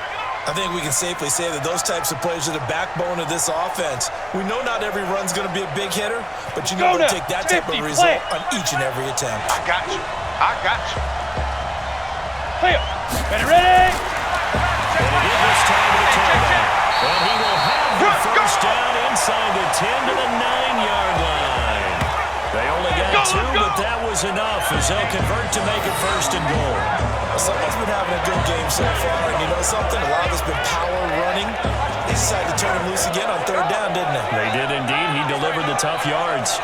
I think we can safely say that those types of plays are the backbone of this offense. We know not every run's going to be a big hitter, but you know they'll take that type of result on each and every attempt. I got you. I got you. Ready, ready? And again this time to the turnout. And he will have the first down inside the 10 to the 9-yard line. They only got 2, but that was enough as they'll convert to make it 1st and goal. Someone's been having a good game so far, and you know something? A lot of it's been power running. They decided to turn him loose again on 3rd down, didn't they? They did indeed. He delivered the tough yards.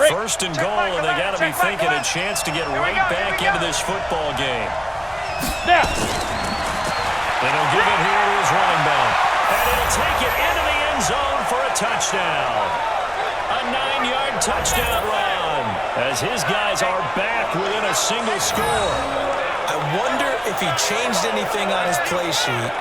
First and goal, and they got to be thinking a chance to get right back into this football game. Now. And he'll give it here to his running back. And he'll take it into the end zone for a touchdown. A 9-yard touchdown run as his guys are back within a single score. I wonder if he changed anything on his play sheet,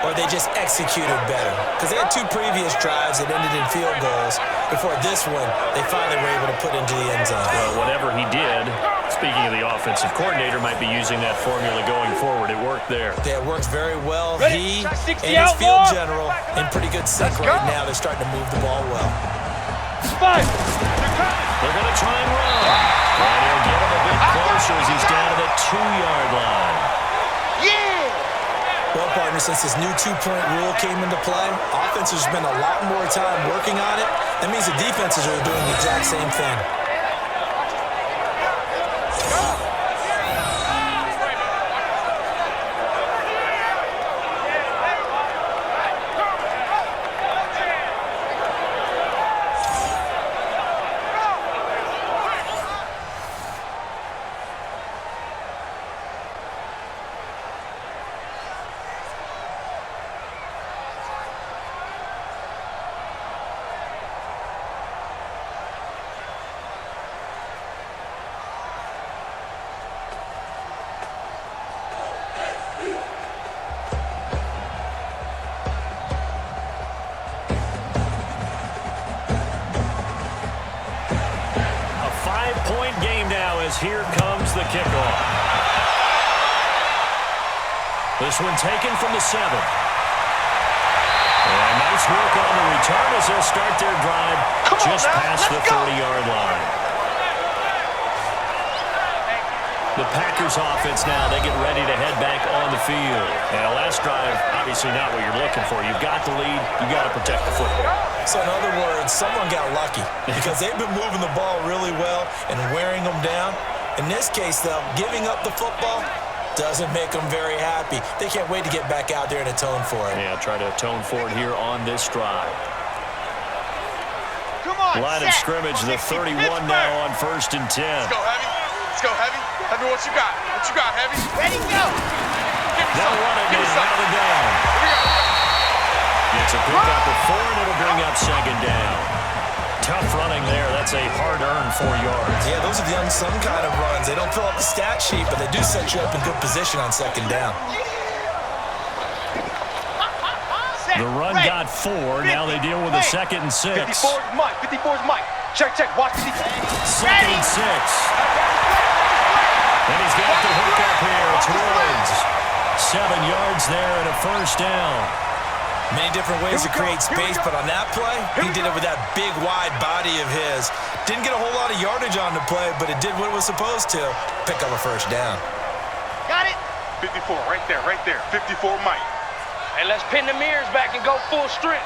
or they just executed better. Because they had 2 previous drives that ended in field goals. Before this one, they finally were able to put into the end zone. Well, whatever he did, speaking of the offensive coordinator, might be using that formula going forward. It worked there. Yeah, it worked very well. Ready? He and his field general in pretty good sync right now. They're starting to move the ball well. 5. They're going to try and run. And he'll get him a bit closer as he's down to the 2-yard line. Well, partner, since this new 2-point rule came into play, offenses spend a lot more time working on it. That means the defenses are doing the exact same thing. 2-point game now as here comes the kickoff. This one taken from the 7. And nice work on the return as they'll start their drive just past the 40-yard line. The Packers offense now, they get ready to head back on the field. And last drive, obviously not what you're looking for. You've got the lead. You've got to protect the football. So in other words, someone got lucky because they've been moving the ball really well and wearing them down. In this case, though, giving up the football doesn't make them very happy. They can't wait to get back out there and atone for it. Yeah, try to atone for it here on this drive. Come on, Line of scrimmage, the 31 now on 1st and 10. Let's go, Heavy. Let's go, Heavy. Heavy, what you got? What you got, Heavy? Ready, go. They'll run it now to down. It's a pickup of 4, and it'll bring up 2nd down. Tough running there. That's a hard-earned 4 yards. Yeah, those are the unsung kind of runs. They don't fill up the stat sheet, but they do set you up in good position on 2nd down. The run got 4. Now they deal with a 2nd and 6. 54's Mike. 54's Mike. Check, check. Watch the defense. 2nd and 6. And he's got the hook up here. It's Woods. 7 yards there and a 1st down. Many different ways to create space, but on that play, he did it with that big, wide body of his. Didn't get a whole lot of yardage on the play, but it did what it was supposed to. Pick up a 1st down. Got it. 54, right there, right there. 54 Mike. Hey, let's pin the mirrors back and go full strength.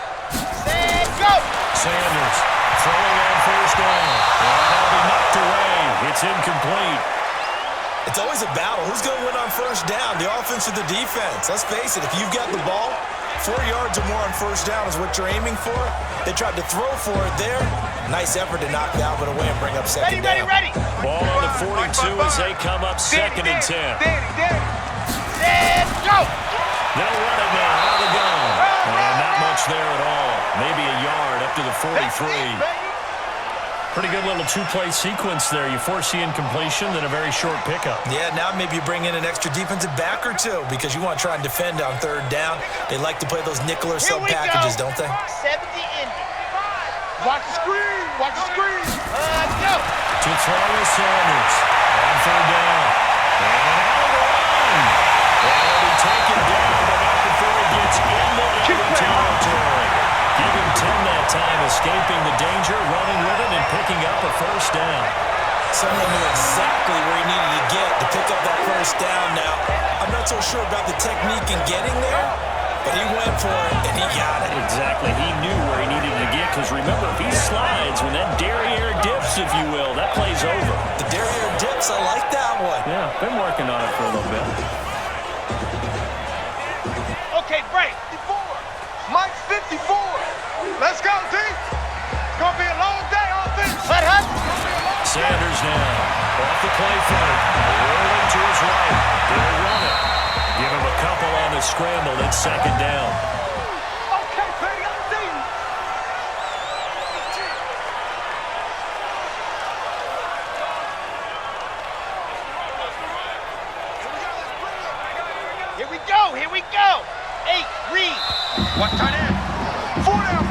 Set, go. Sanders throwing on 1st down. That'll be knocked away. It's incomplete. It's always a battle. Who's going to win on 1st down, the offense or the defense? Let's face it, if you've got the ball, 4 yards or more on 1st down is what you're aiming for. They tried to throw for it there. Nice effort to knock that one away and bring up 2nd down. Ready. Ball on the 42 as they come up 2nd and 10. Set, go. They'll run it now out of the gun. And not much there at all. Maybe a yard up to the 43. Pretty good little 2-play sequence there. You force the incompletion, then a very short pickup. Yeah, now maybe you bring in an extra defensive back or 2 because you want to try and defend on 3rd down. They like to play those nickel or sub packages, don't they? 70 in. Watch the screen. Watch the screen. Go. To throw is Sanders. On 3rd down. And out of the run. That'll be taken down, but not before he gets into enemy territory. Give him 10 that time, escaping the danger, running with it, and picking up a 1st down. Someone knew exactly where he needed to get to pick up that 1st down now. I'm not so sure about the technique in getting there, but he went for it, and he got it. Exactly. He knew where he needed to get, because remember, if he slides, when that derriere dips, if you will, that play's over. The derriere dips, I like that one. Yeah, been working on it for a little bit. Okay, break. 54. Mike 54. Let's go, team. It's going to be a long day on this. Sanders now. Off the play fake. Rolling to his right. They'll run it. Give him a couple on the scramble. It's 2nd down. Okay, Petty, I'm seeing. Here we go. Here we go. 8, read. What tight end? 4 down.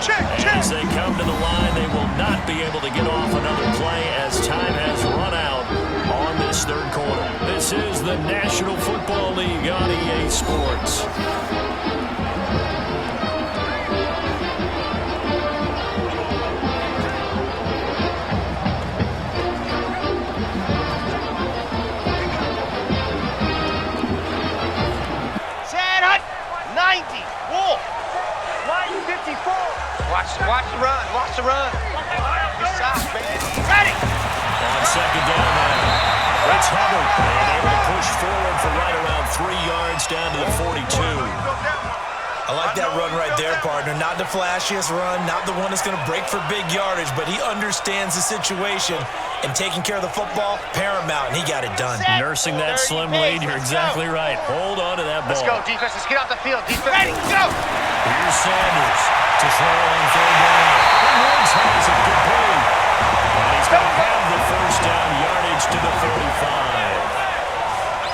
Check. As they come to the line, they will not be able to get off another play as time has run out on this 3rd quarter. This is the National Football League on EA Sports. Set, hut. 90. Wolf. Line 54. Watch the run. Watch the run. Good shot, baby. Ready. On 2nd down now. It's Hubbard. And able to push forward for right around 3 yards down to the 42. I like that run right there, partner. Not the flashiest run, not the one that's going to break for big yardage, but he understands the situation, and taking care of the football, paramount, and he got it done. Nursing that slim lead, you're exactly right. Hold on to that ball. Let's go, defense. Let's get out the field. Defense. Ready, go. Here's Sanders to throw on 3rd down. Woods has it complete. And he's going to have the 1st down yardage to the 35.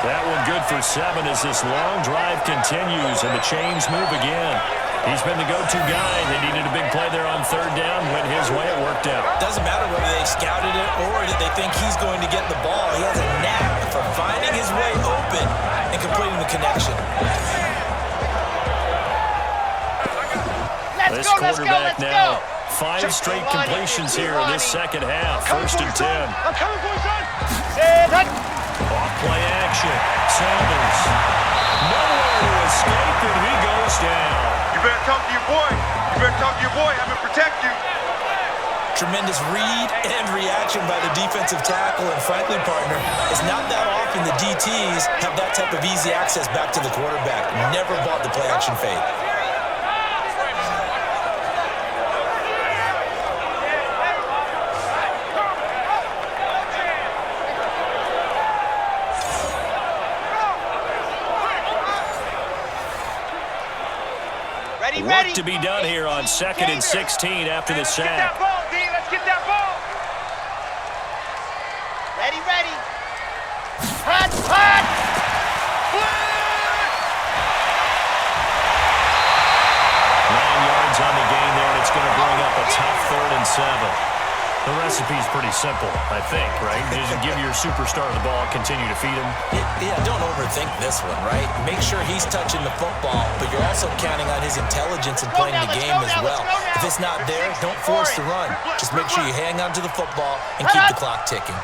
That one good for 7 as this long drive continues and the chains move again. He's been the go-to guy. They needed a big play there on on third down went his way. It worked out. Doesn't matter whether they scouted it or did they think he's going to get the ball. He has a knack for finding his way open and completing the connection. This quarterback now, 5 straight completions here in this second half. First and 10. I'm coming for you, son. Off play action. Sanders. Nowhere to escape, and he goes down. You better talk to your boy. You better talk to your boy. Have him protect you. Tremendous read and reaction by the defensive tackle, and frankly, partner, it's not that often the DTs have that type of easy access back to the quarterback. Never bought the play action fade. Work to be done here on 2nd and 16 after the sack. Let's get that ball. Ready. Hot. 9 yards on the gain there, and it's going to bring up a tough 3rd and 7. The recipe's pretty simple, I think, right? Just give your superstar the ball, continue to feed him. Yeah, don't overthink this one, right? Make sure he's touching the football, but you're also counting on his intelligence in playing the game as well. If it's not there, don't force the run. Just make sure you hang on to the football and keep the clock ticking.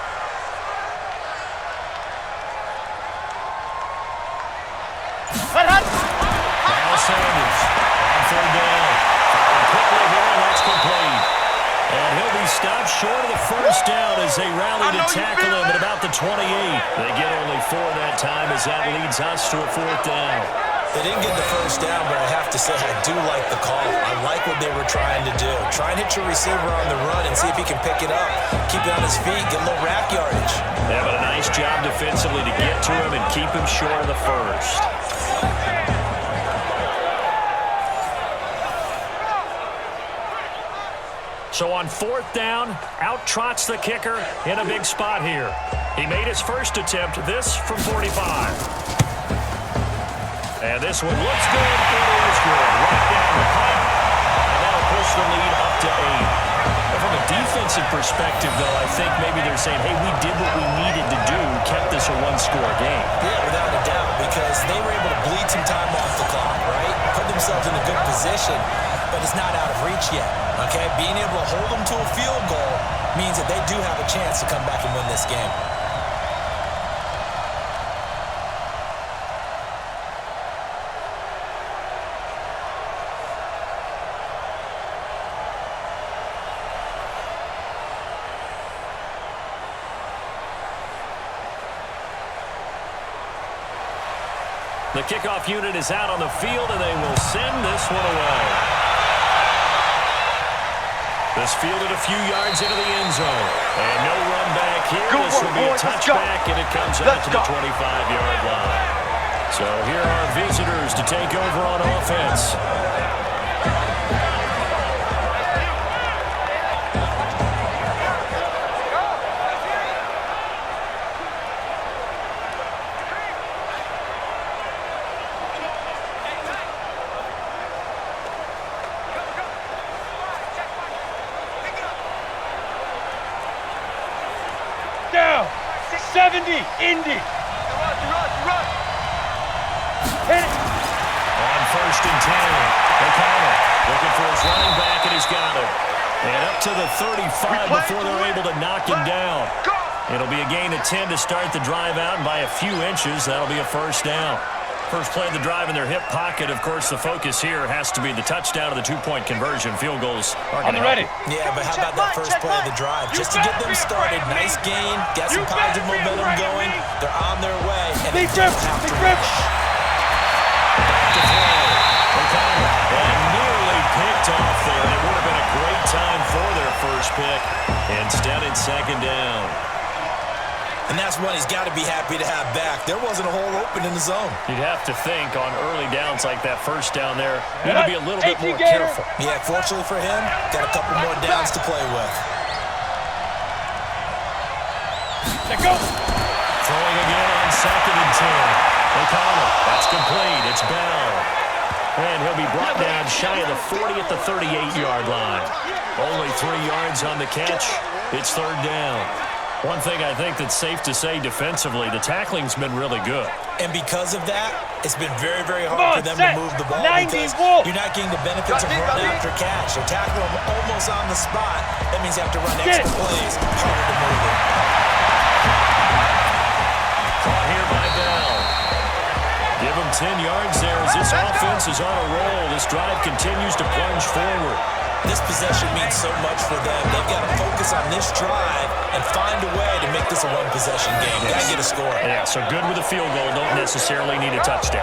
Miles Sanders on 3rd down. Firing quickly here, and that's complete. And he'll be stopped short of the first down as they rally to tackle him at about the 28. They get only 4 that time as that leads us to a 4th down. They didn't get the first down, but I have to say I do like the call. I like what they were trying to do. Try and hit your receiver on the run and see if he can pick it up. Keep it on his feet, get a little rack yardage. They have a nice job defensively to get to him and keep him short of the first. So on 4th down, out trots the kicker in a big spot here. He made his first attempt, this from 45. And this one looks good. It is good. Right down the pipe. And that'll push the lead up to 8. But from a defensive perspective, though, I think maybe they're saying, hey, we did what we needed to do, kept this a 1-score game. Yeah, without a doubt, because they were able to bleed some time off the clock, right? Put themselves in a good position, but it's not out of reach yet. Okay, being able to hold them to a field goal means that they do have a chance to come back and win this game. The kickoff unit is out on the field, and they will send this one away. This fielded a few yards into the end zone. And no run back here. This will be a touchback, and it comes out to the 25-yard line. So here are visitors to take over on offense. Down. 70. Indy. Run. Hit it. On 1st and 10. O'Connell looking for his running back, and he's got him. And up to the 35 before they're able to knock him down. It'll be a gain of 10 to start the drive out, and by a few inches, that'll be a 1st down. First play of the drive in their hip pocket. Of course, the focus here has to be the touchdown of the 2-point conversion. Field goals are going to help. Yeah, but how about that first play of the drive? Just to get them started. Nice gain. Get some positive momentum going. They're on their way, and they don't have to rush. And nearly picked off there. And it would have been a great time for their first pick. Instead, it's 2nd down. And that's one he's got to be happy to have back. There wasn't a hole open in the zone. You'd have to think on early downs like that first down there, you need to be a little bit more careful. Yeah, fortunately for him, got a couple more downs to play with. Let go. Throwing again on 2nd and 10. O'Connell, that's complete. It's Bell. And he'll be brought down shy of the 40 at the 38-yard line. Only 3 yards on the catch. It's third down. One thing I think that's safe to say defensively, the tackling's been really good. And because of that, it's been very, very hard for them to move the ball because you're not getting the benefits of run after catch. They're tackling them almost on the spot. That means you have to run extra plays. Harder to move it. Caught here by Bell. Give him 10 yards there as this offense is on a roll. This drive continues to plunge forward. This possession means so much for them. They've got to focus on this drive and find a way to make this a one-possession game. Got to get a score. Yeah, so good with a field goal. Don't necessarily need a touchdown.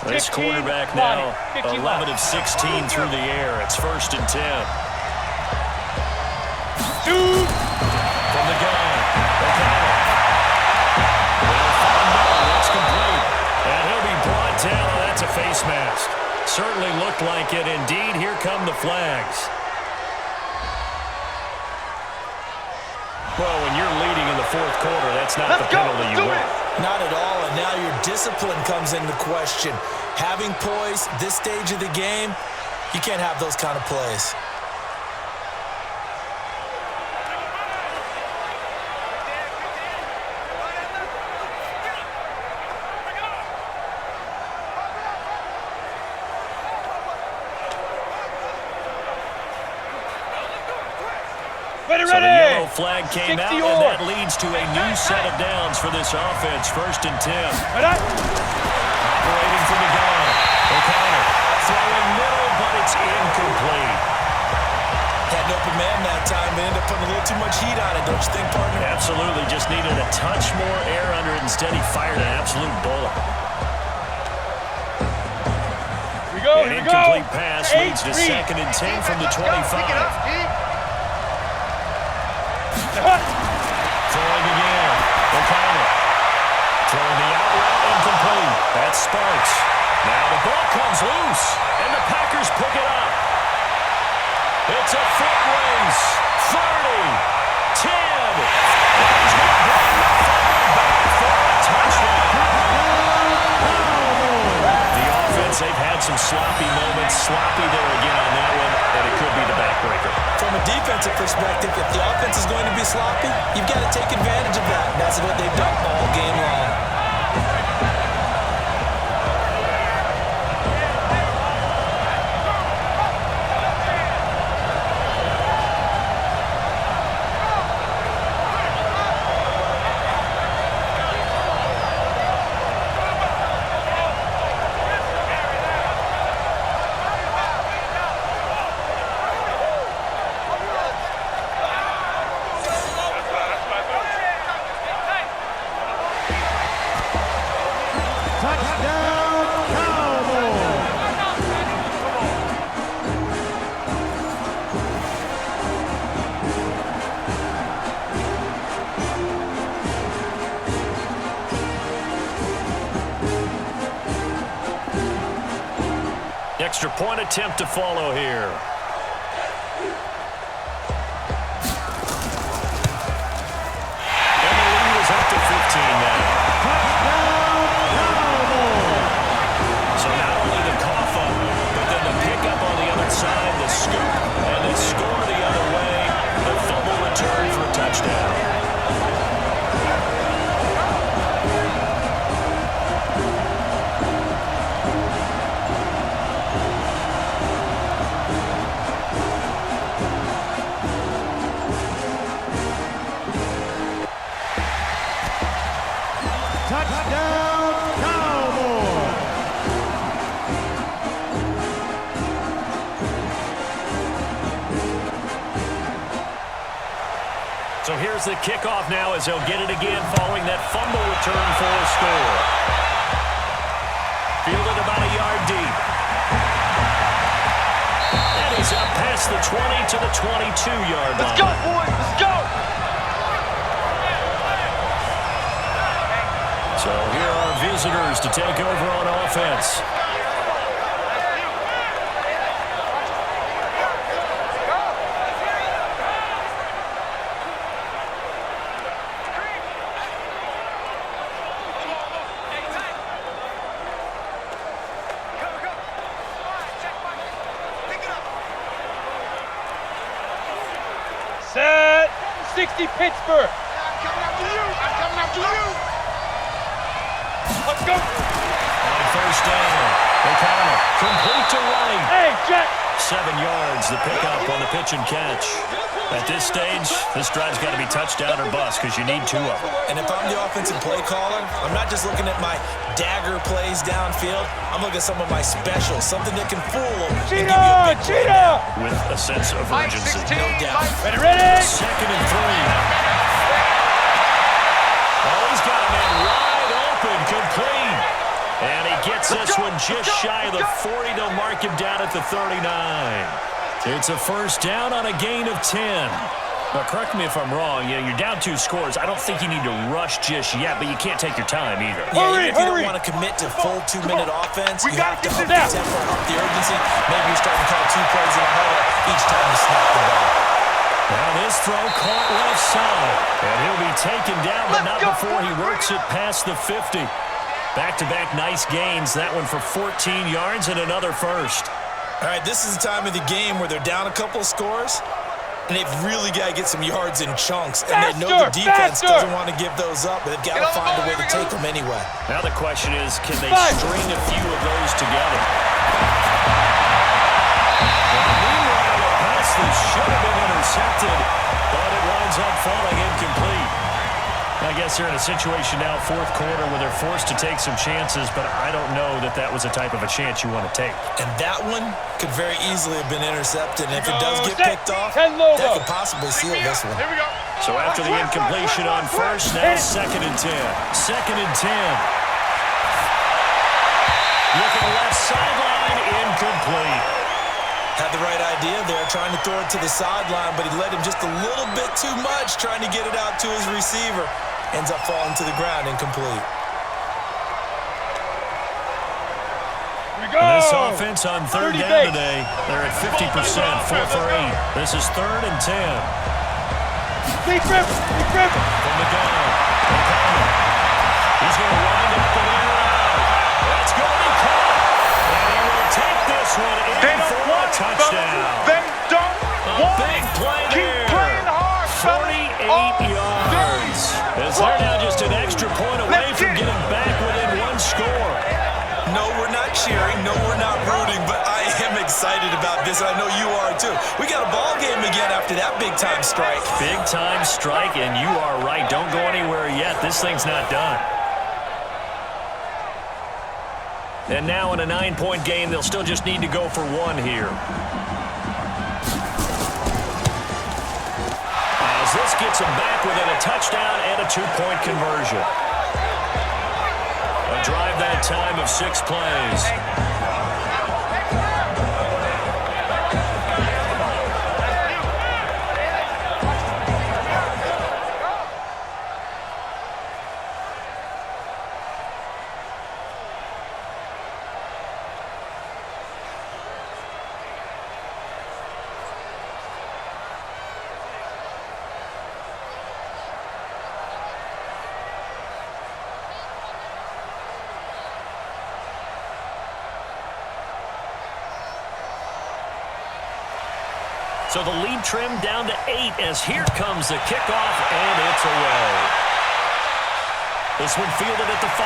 This quarterback now 11 of 16 through the air. It's 1st and 10. From the gun, O'Connell. That's complete. And he'll be brought down. Oh, that's a face mask. Certainly looked like it. Indeed, here come the flags. Well, when you're leading in the 4th quarter, that's not the penalty you want. Not at all, and now your discipline comes into question. Having poise this stage of the game, you can't have those kind of plays. So the yellow flag came out, and that leads to a new set of downs for this offense. 1st and 10. Operating from the gun. O'Connell throwing middle, but it's incomplete. Had an open man that time, but ended up putting a little too much heat on it, don't you think, partner? Absolutely. Just needed a touch more air under it. Instead, he fired an absolute bullet. An incomplete pass leads to 2nd and 10 from the 25. Throwing again. O'Connell. Throwing the out route incomplete. That's Sparks. Now the ball comes loose, and the Packers pick it up. It's a foot race. 30. 10. He's going to bring the Thunder back for a touchdown. The offense, they've had some sloppy moments. Sloppy there again on that one, and it could be the backbreaker. From a defensive perspective, if the offense is going to be sloppy, you've got to take advantage of that. And that's what they've done all game long. Extra point attempt to follow here. And the lead is up to 15 now. So not only the cough up, but then the pickup on the other side, the scoop, and the score the other way. The fumble return for a touchdown. So here's the kickoff now as they'll get it again following that fumble return for a score. Fielded about a yard deep. And he's up past the 20 to the 22-yard line. Let's go, boys. Let's go. So here are visitors to take over on offense. Set. 60 Pittsburgh. I'm coming after you. Let's go. On first down, they count it. Complete to Wright. Hey, Jack. 7 yards, the pickup on the pitch and catch. At this stage, this drive's got to be touchdown or bust because you need 2 of them. And if I'm the offensive play caller, I'm not just looking at my dagger plays downfield. I'm looking at some of my specials, something that can fool them and give you a big play down. With a sense of urgency. No doubt. Ready. 2nd and 3. Oh, he's got a man wide open, complete. And he gets this one just shy of the 40. They'll mark him down at the 39. It's a first down on a gain of 10. Now, correct me if I'm wrong. You're down 2 scores. I don't think you need to rush just yet, but you can't take your time either. Yeah, even if you don't want to commit to full 2-minute offense, you have to up the tempo, up the urgency. Maybe you're starting to call 2 plays in a huddle each time you snap the ball. Now this throw caught left side. And he'll be taken down, but not before he works it past the 50. Back-to-back nice gains. That one for 14 yards and another first. All right, this is the time of the game where they're down a couple of scores, and they've really got to get some yards in chunks. And they know the defense doesn't want to give those up, but they've got to find a way to take them anyway. Now the question is, can they string a few of those together? Meanwhile, a pass that should have been intercepted, but it winds up falling incomplete. I guess they're in a situation now, 4th quarter, where they're forced to take some chances, but I don't know that that was the type of a chance you want to take. And that one could very easily have been intercepted, and if it does get picked off, that could possibly seal this one. Here we go. So after the incompletion on first, now 2nd and 10. 2nd and 10. Looking left sideline, incomplete. Had the right idea there, trying to throw it to the sideline, but he led him just a little bit too much, trying to get it out to his receiver. Ends up falling to the ground, incomplete. This offense on 3rd down today, they're at 50%, 4 for 8. This is 3rd and 10. Deep rip. From the gun, he's going to wind up the way around. That's going to be caught. And he will take this one in for a touchdown. They don't A big play there. 48 yards. As they're now just an extra point away from getting back within 1 score. No, we're not cheering. No, we're not rooting, but I am excited about this. I know you are too. We got a ball game again after that big-time strike. Big-time strike, and you are right. Don't go anywhere yet. This thing's not done. And now in a 9-point game, they'll still just need to go for 1 here. As this gets them back within a touchdown and a 2-point conversion. A drive that time of 6 plays. So the lead trimmed down to 8 as here comes the kickoff, and it's away. This one fielded at the 5.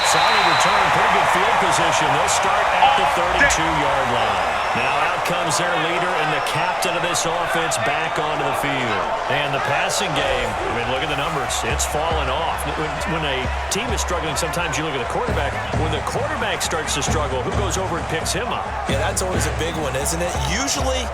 Solid return, pretty good field position. They'll start at the 32-yard line. Now out comes their leader and the captain of this offense back onto the field. And the passing game, I mean, look at the numbers. It's fallen off. When a team is struggling, sometimes you look at the quarterback. When the quarterback starts to struggle, who goes over and picks him up? Yeah, that's always a big one, isn't it? Usually,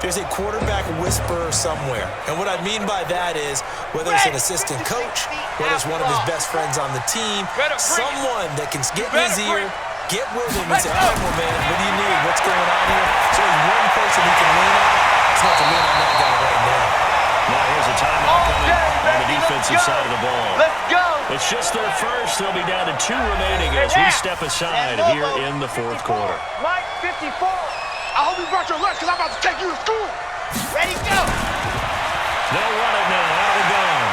there's a quarterback whisperer somewhere. And what I mean by that is, whether it's an assistant coach, whether it's one of his best friends on the team, someone that can get in his ear, get with him and say, all right, well, man, what do you need? What's going on here? So there's one person he can lean on. It's not to lean on that guy right now. Now here's a timeout coming on the defensive side of the ball. Let's go. It's just their first. They'll be down to 2 remaining as we step aside here in the fourth quarter. Mike, 54. I hope you brought your lunch because I'm about to take you to school. Ready, go. They'll run it now out of the gun.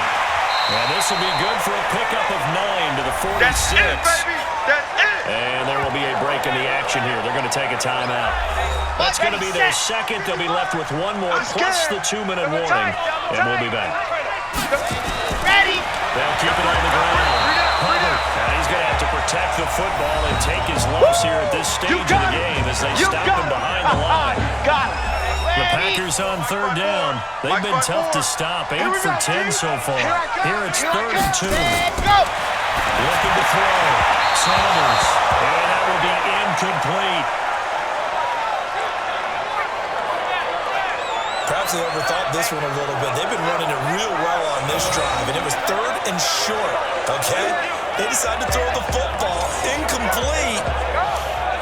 And this will be good for a pickup of 9 to the 46. That's it, baby. That's it. And there will be a break in the action here. They're going to take a timeout. That's going to be their second. They'll be left with 1 more plus the 2-minute warning. And we'll be back. Ready. They'll keep it on the ground. Hubbard. Now he's going to have to protect the football and take his lumps here at this stage of the game as they stop him behind the line. Got it. The Packers on 3rd down. They've been tough to stop. 8 for 10 so far. Here it's 3rd and 2. Looking to throw. Sanders. And that will be incomplete. Perhaps they overthought this one a little bit. They've been running it real well on this drive, and it was 3rd and short, okay? They decided to throw the football. Incomplete.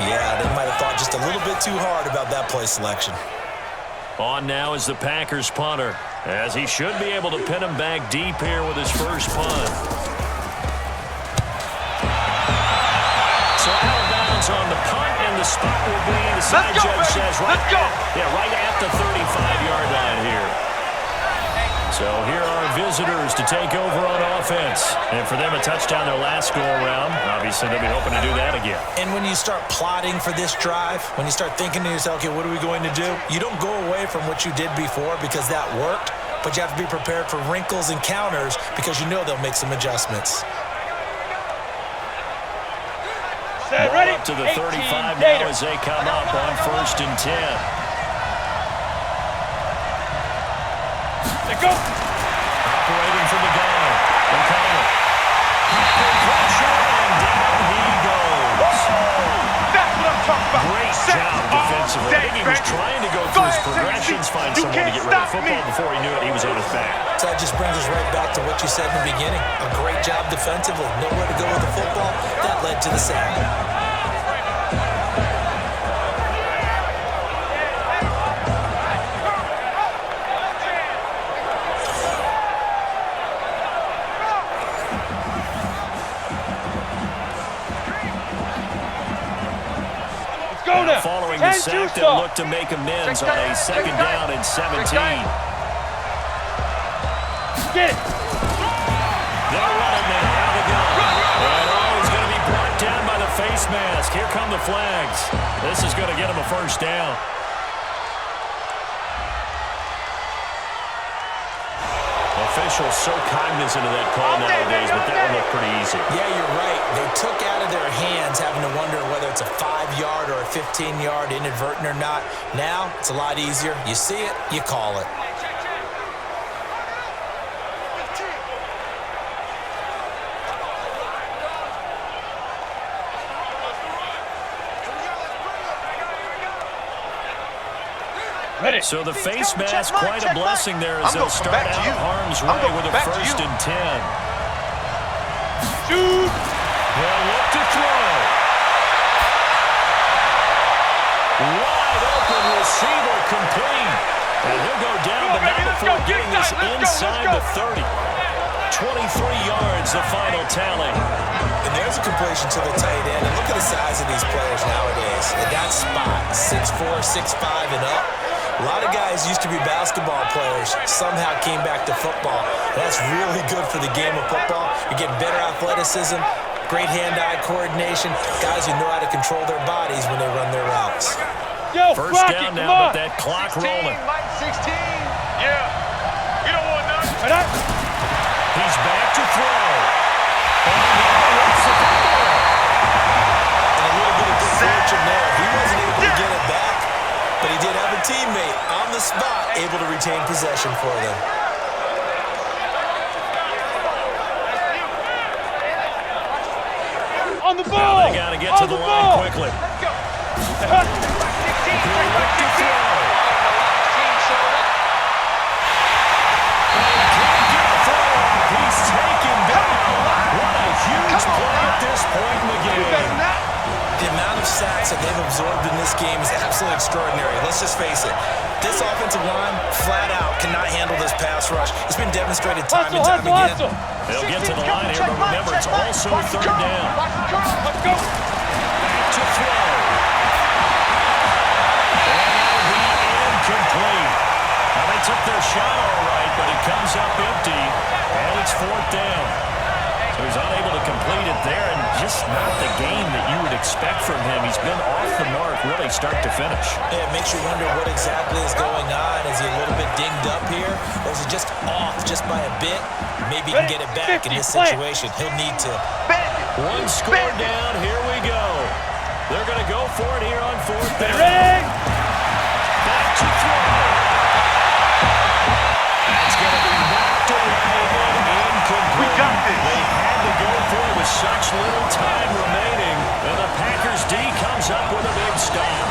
Yeah, they might have thought just a little bit too hard about that play selection. On now is the Packers punter, as he should be able to pin him back deep here with his first punt. So out of bounds on the punt, and the spot will be, the side judge says, right at the 35-yard line here. So here are visitors to take over on offense. And for them, a touchdown their last go-around. Obviously, they'll be hoping to do that again. And when you start plotting for this drive, when you start thinking to yourself, okay, what are we going to do? You don't go away from what you did before because that worked, but you have to be prepared for wrinkles and counters because you know they'll make some adjustments. Ready? Up to the 35 now as they come up on 1st and 10. Let's go. Operating from the gun. O'Connell. Pressure, and down he goes. That's what I'm talking about. Great job defensively. I think he was trying to go through his progressions, find someone to get rid of the football. Before he knew it, he was on his back. So that just brings us right back to what you said in the beginning. A great job defensively. Nowhere to go with the football. That led to the sack. Following the sack, they'll look to make amends on a 2nd down and 17. Get it. They'll run it now out of the gun. And he's going to be brought down by the face mask. Here come the flags. This is going to get him a 1st down. Officials so cognizant of that call nowadays, but that one looked pretty easy. Yeah, you're right. They took out of their hands having to wonder whether it's a 5-yard or a 15-yard inadvertent or not. Now, it's a lot easier. You see it, you call it. Ready. So the face mask, quite a blessing there as they'll start out harm's way with a 1st and 10. Shoot. They'll look to throw. Wide open receiver complete. And he'll go down, but not before getting this inside the 30. 23 yards, the final tally. And there's a completion to the tight end. And look at the size of these players nowadays. At that spot, 6'4", 6'5", and up. A lot of guys used to be basketball players, somehow came back to football. That's really good for the game of football. You're getting better athleticism, great hand-eye coordination, guys who know how to control their bodies when they run their routes. Yo, 1st down now, but that clock 16, rolling. Mike, 16. Yeah. We don't want none. He's back to throw. And now it's the football. And a little bit of good fortune there. He wasn't able to get it back, but he did have a teammate on the spot able to retain possession for them. On the ball. Now they got to get to the line quickly. Let's go. He's taken down. What a huge play at this point in the game. The amount of sacks that they've absorbed in this game is absolutely extraordinary. Let's just face it. This offensive line, flat out, cannot handle this pass rush. It's been demonstrated time and time again. They'll get to the line here, but remember, it's also third down. Let's go. Back to throw. And that'll be incomplete. Now, they took their shot all right, but it comes up empty, and it's fourth down. So he's unable to complete it there, and just not the game that you would expect from him. He's been off the mark really start to finish. Yeah, it makes you wonder what exactly is going on. Is he a little bit dinged up here, or is he just off just by a bit? Maybe he can get it back in this situation. He'll need to. One score down. Here we go. They're going to go for it here on fourth down. Back to throw. That's going to be knocked away and incomplete. We got this. They had to go for it with such little time remaining, and the Packers D comes up with a big stop.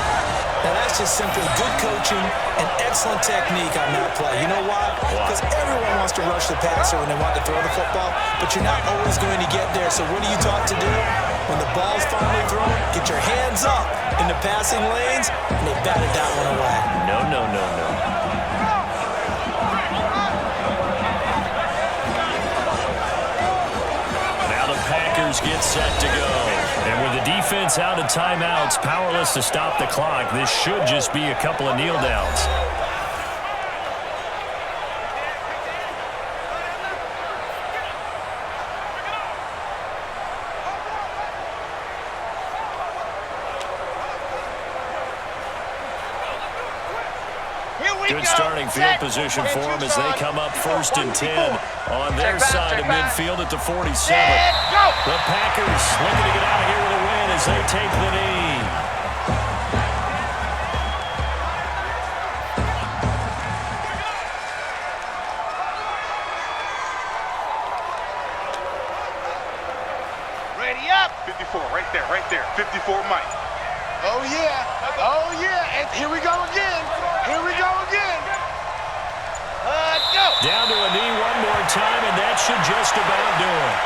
Now that's just simply good coaching and excellent technique on that play. You know why? Because everyone wants to rush the passer when they want to throw the football, but you're not always going to get there. So what are you taught to do? When the ball's finally thrown, get your hands up in the passing lanes, and they batted that one away. No. Now the Packers get set to go. And with the defense out of timeouts, powerless to stop the clock, this should just be a couple of kneel downs. Good starting field position for them as they come up 1st and 10 on their side of midfield at the 47. The Packers looking to get out of here with a win as they take the knee. Ready up. 54, right there. 54 Mike. Oh, yeah. And here we go again. Go. Down to a knee one more time, and that should just about do it.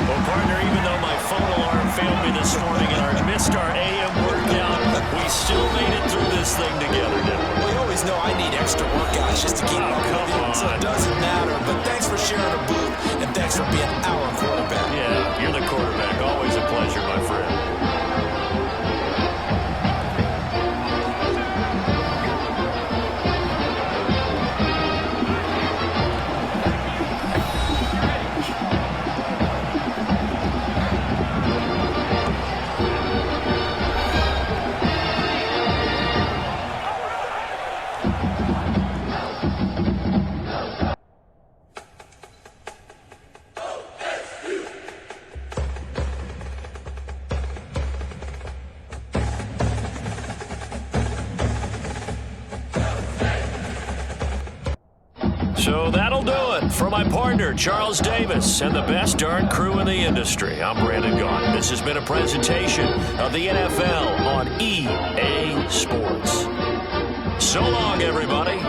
Well, partner, even though my phone alarm failed me this morning and I missed our AM workout, we still made it through this thing together, didn't we? Well, you always know I need extra workouts just to keep up with you, so it doesn't matter. But thanks for sharing a booth, and thanks for being our quarterback. Yeah, you're the quarterback. Always a pleasure, my friend. So that'll do it for my partner, Charles Davis, and the best darn crew in the industry. I'm Brandon Gaughan. This has been a presentation of the NFL on EA Sports. So long, everybody.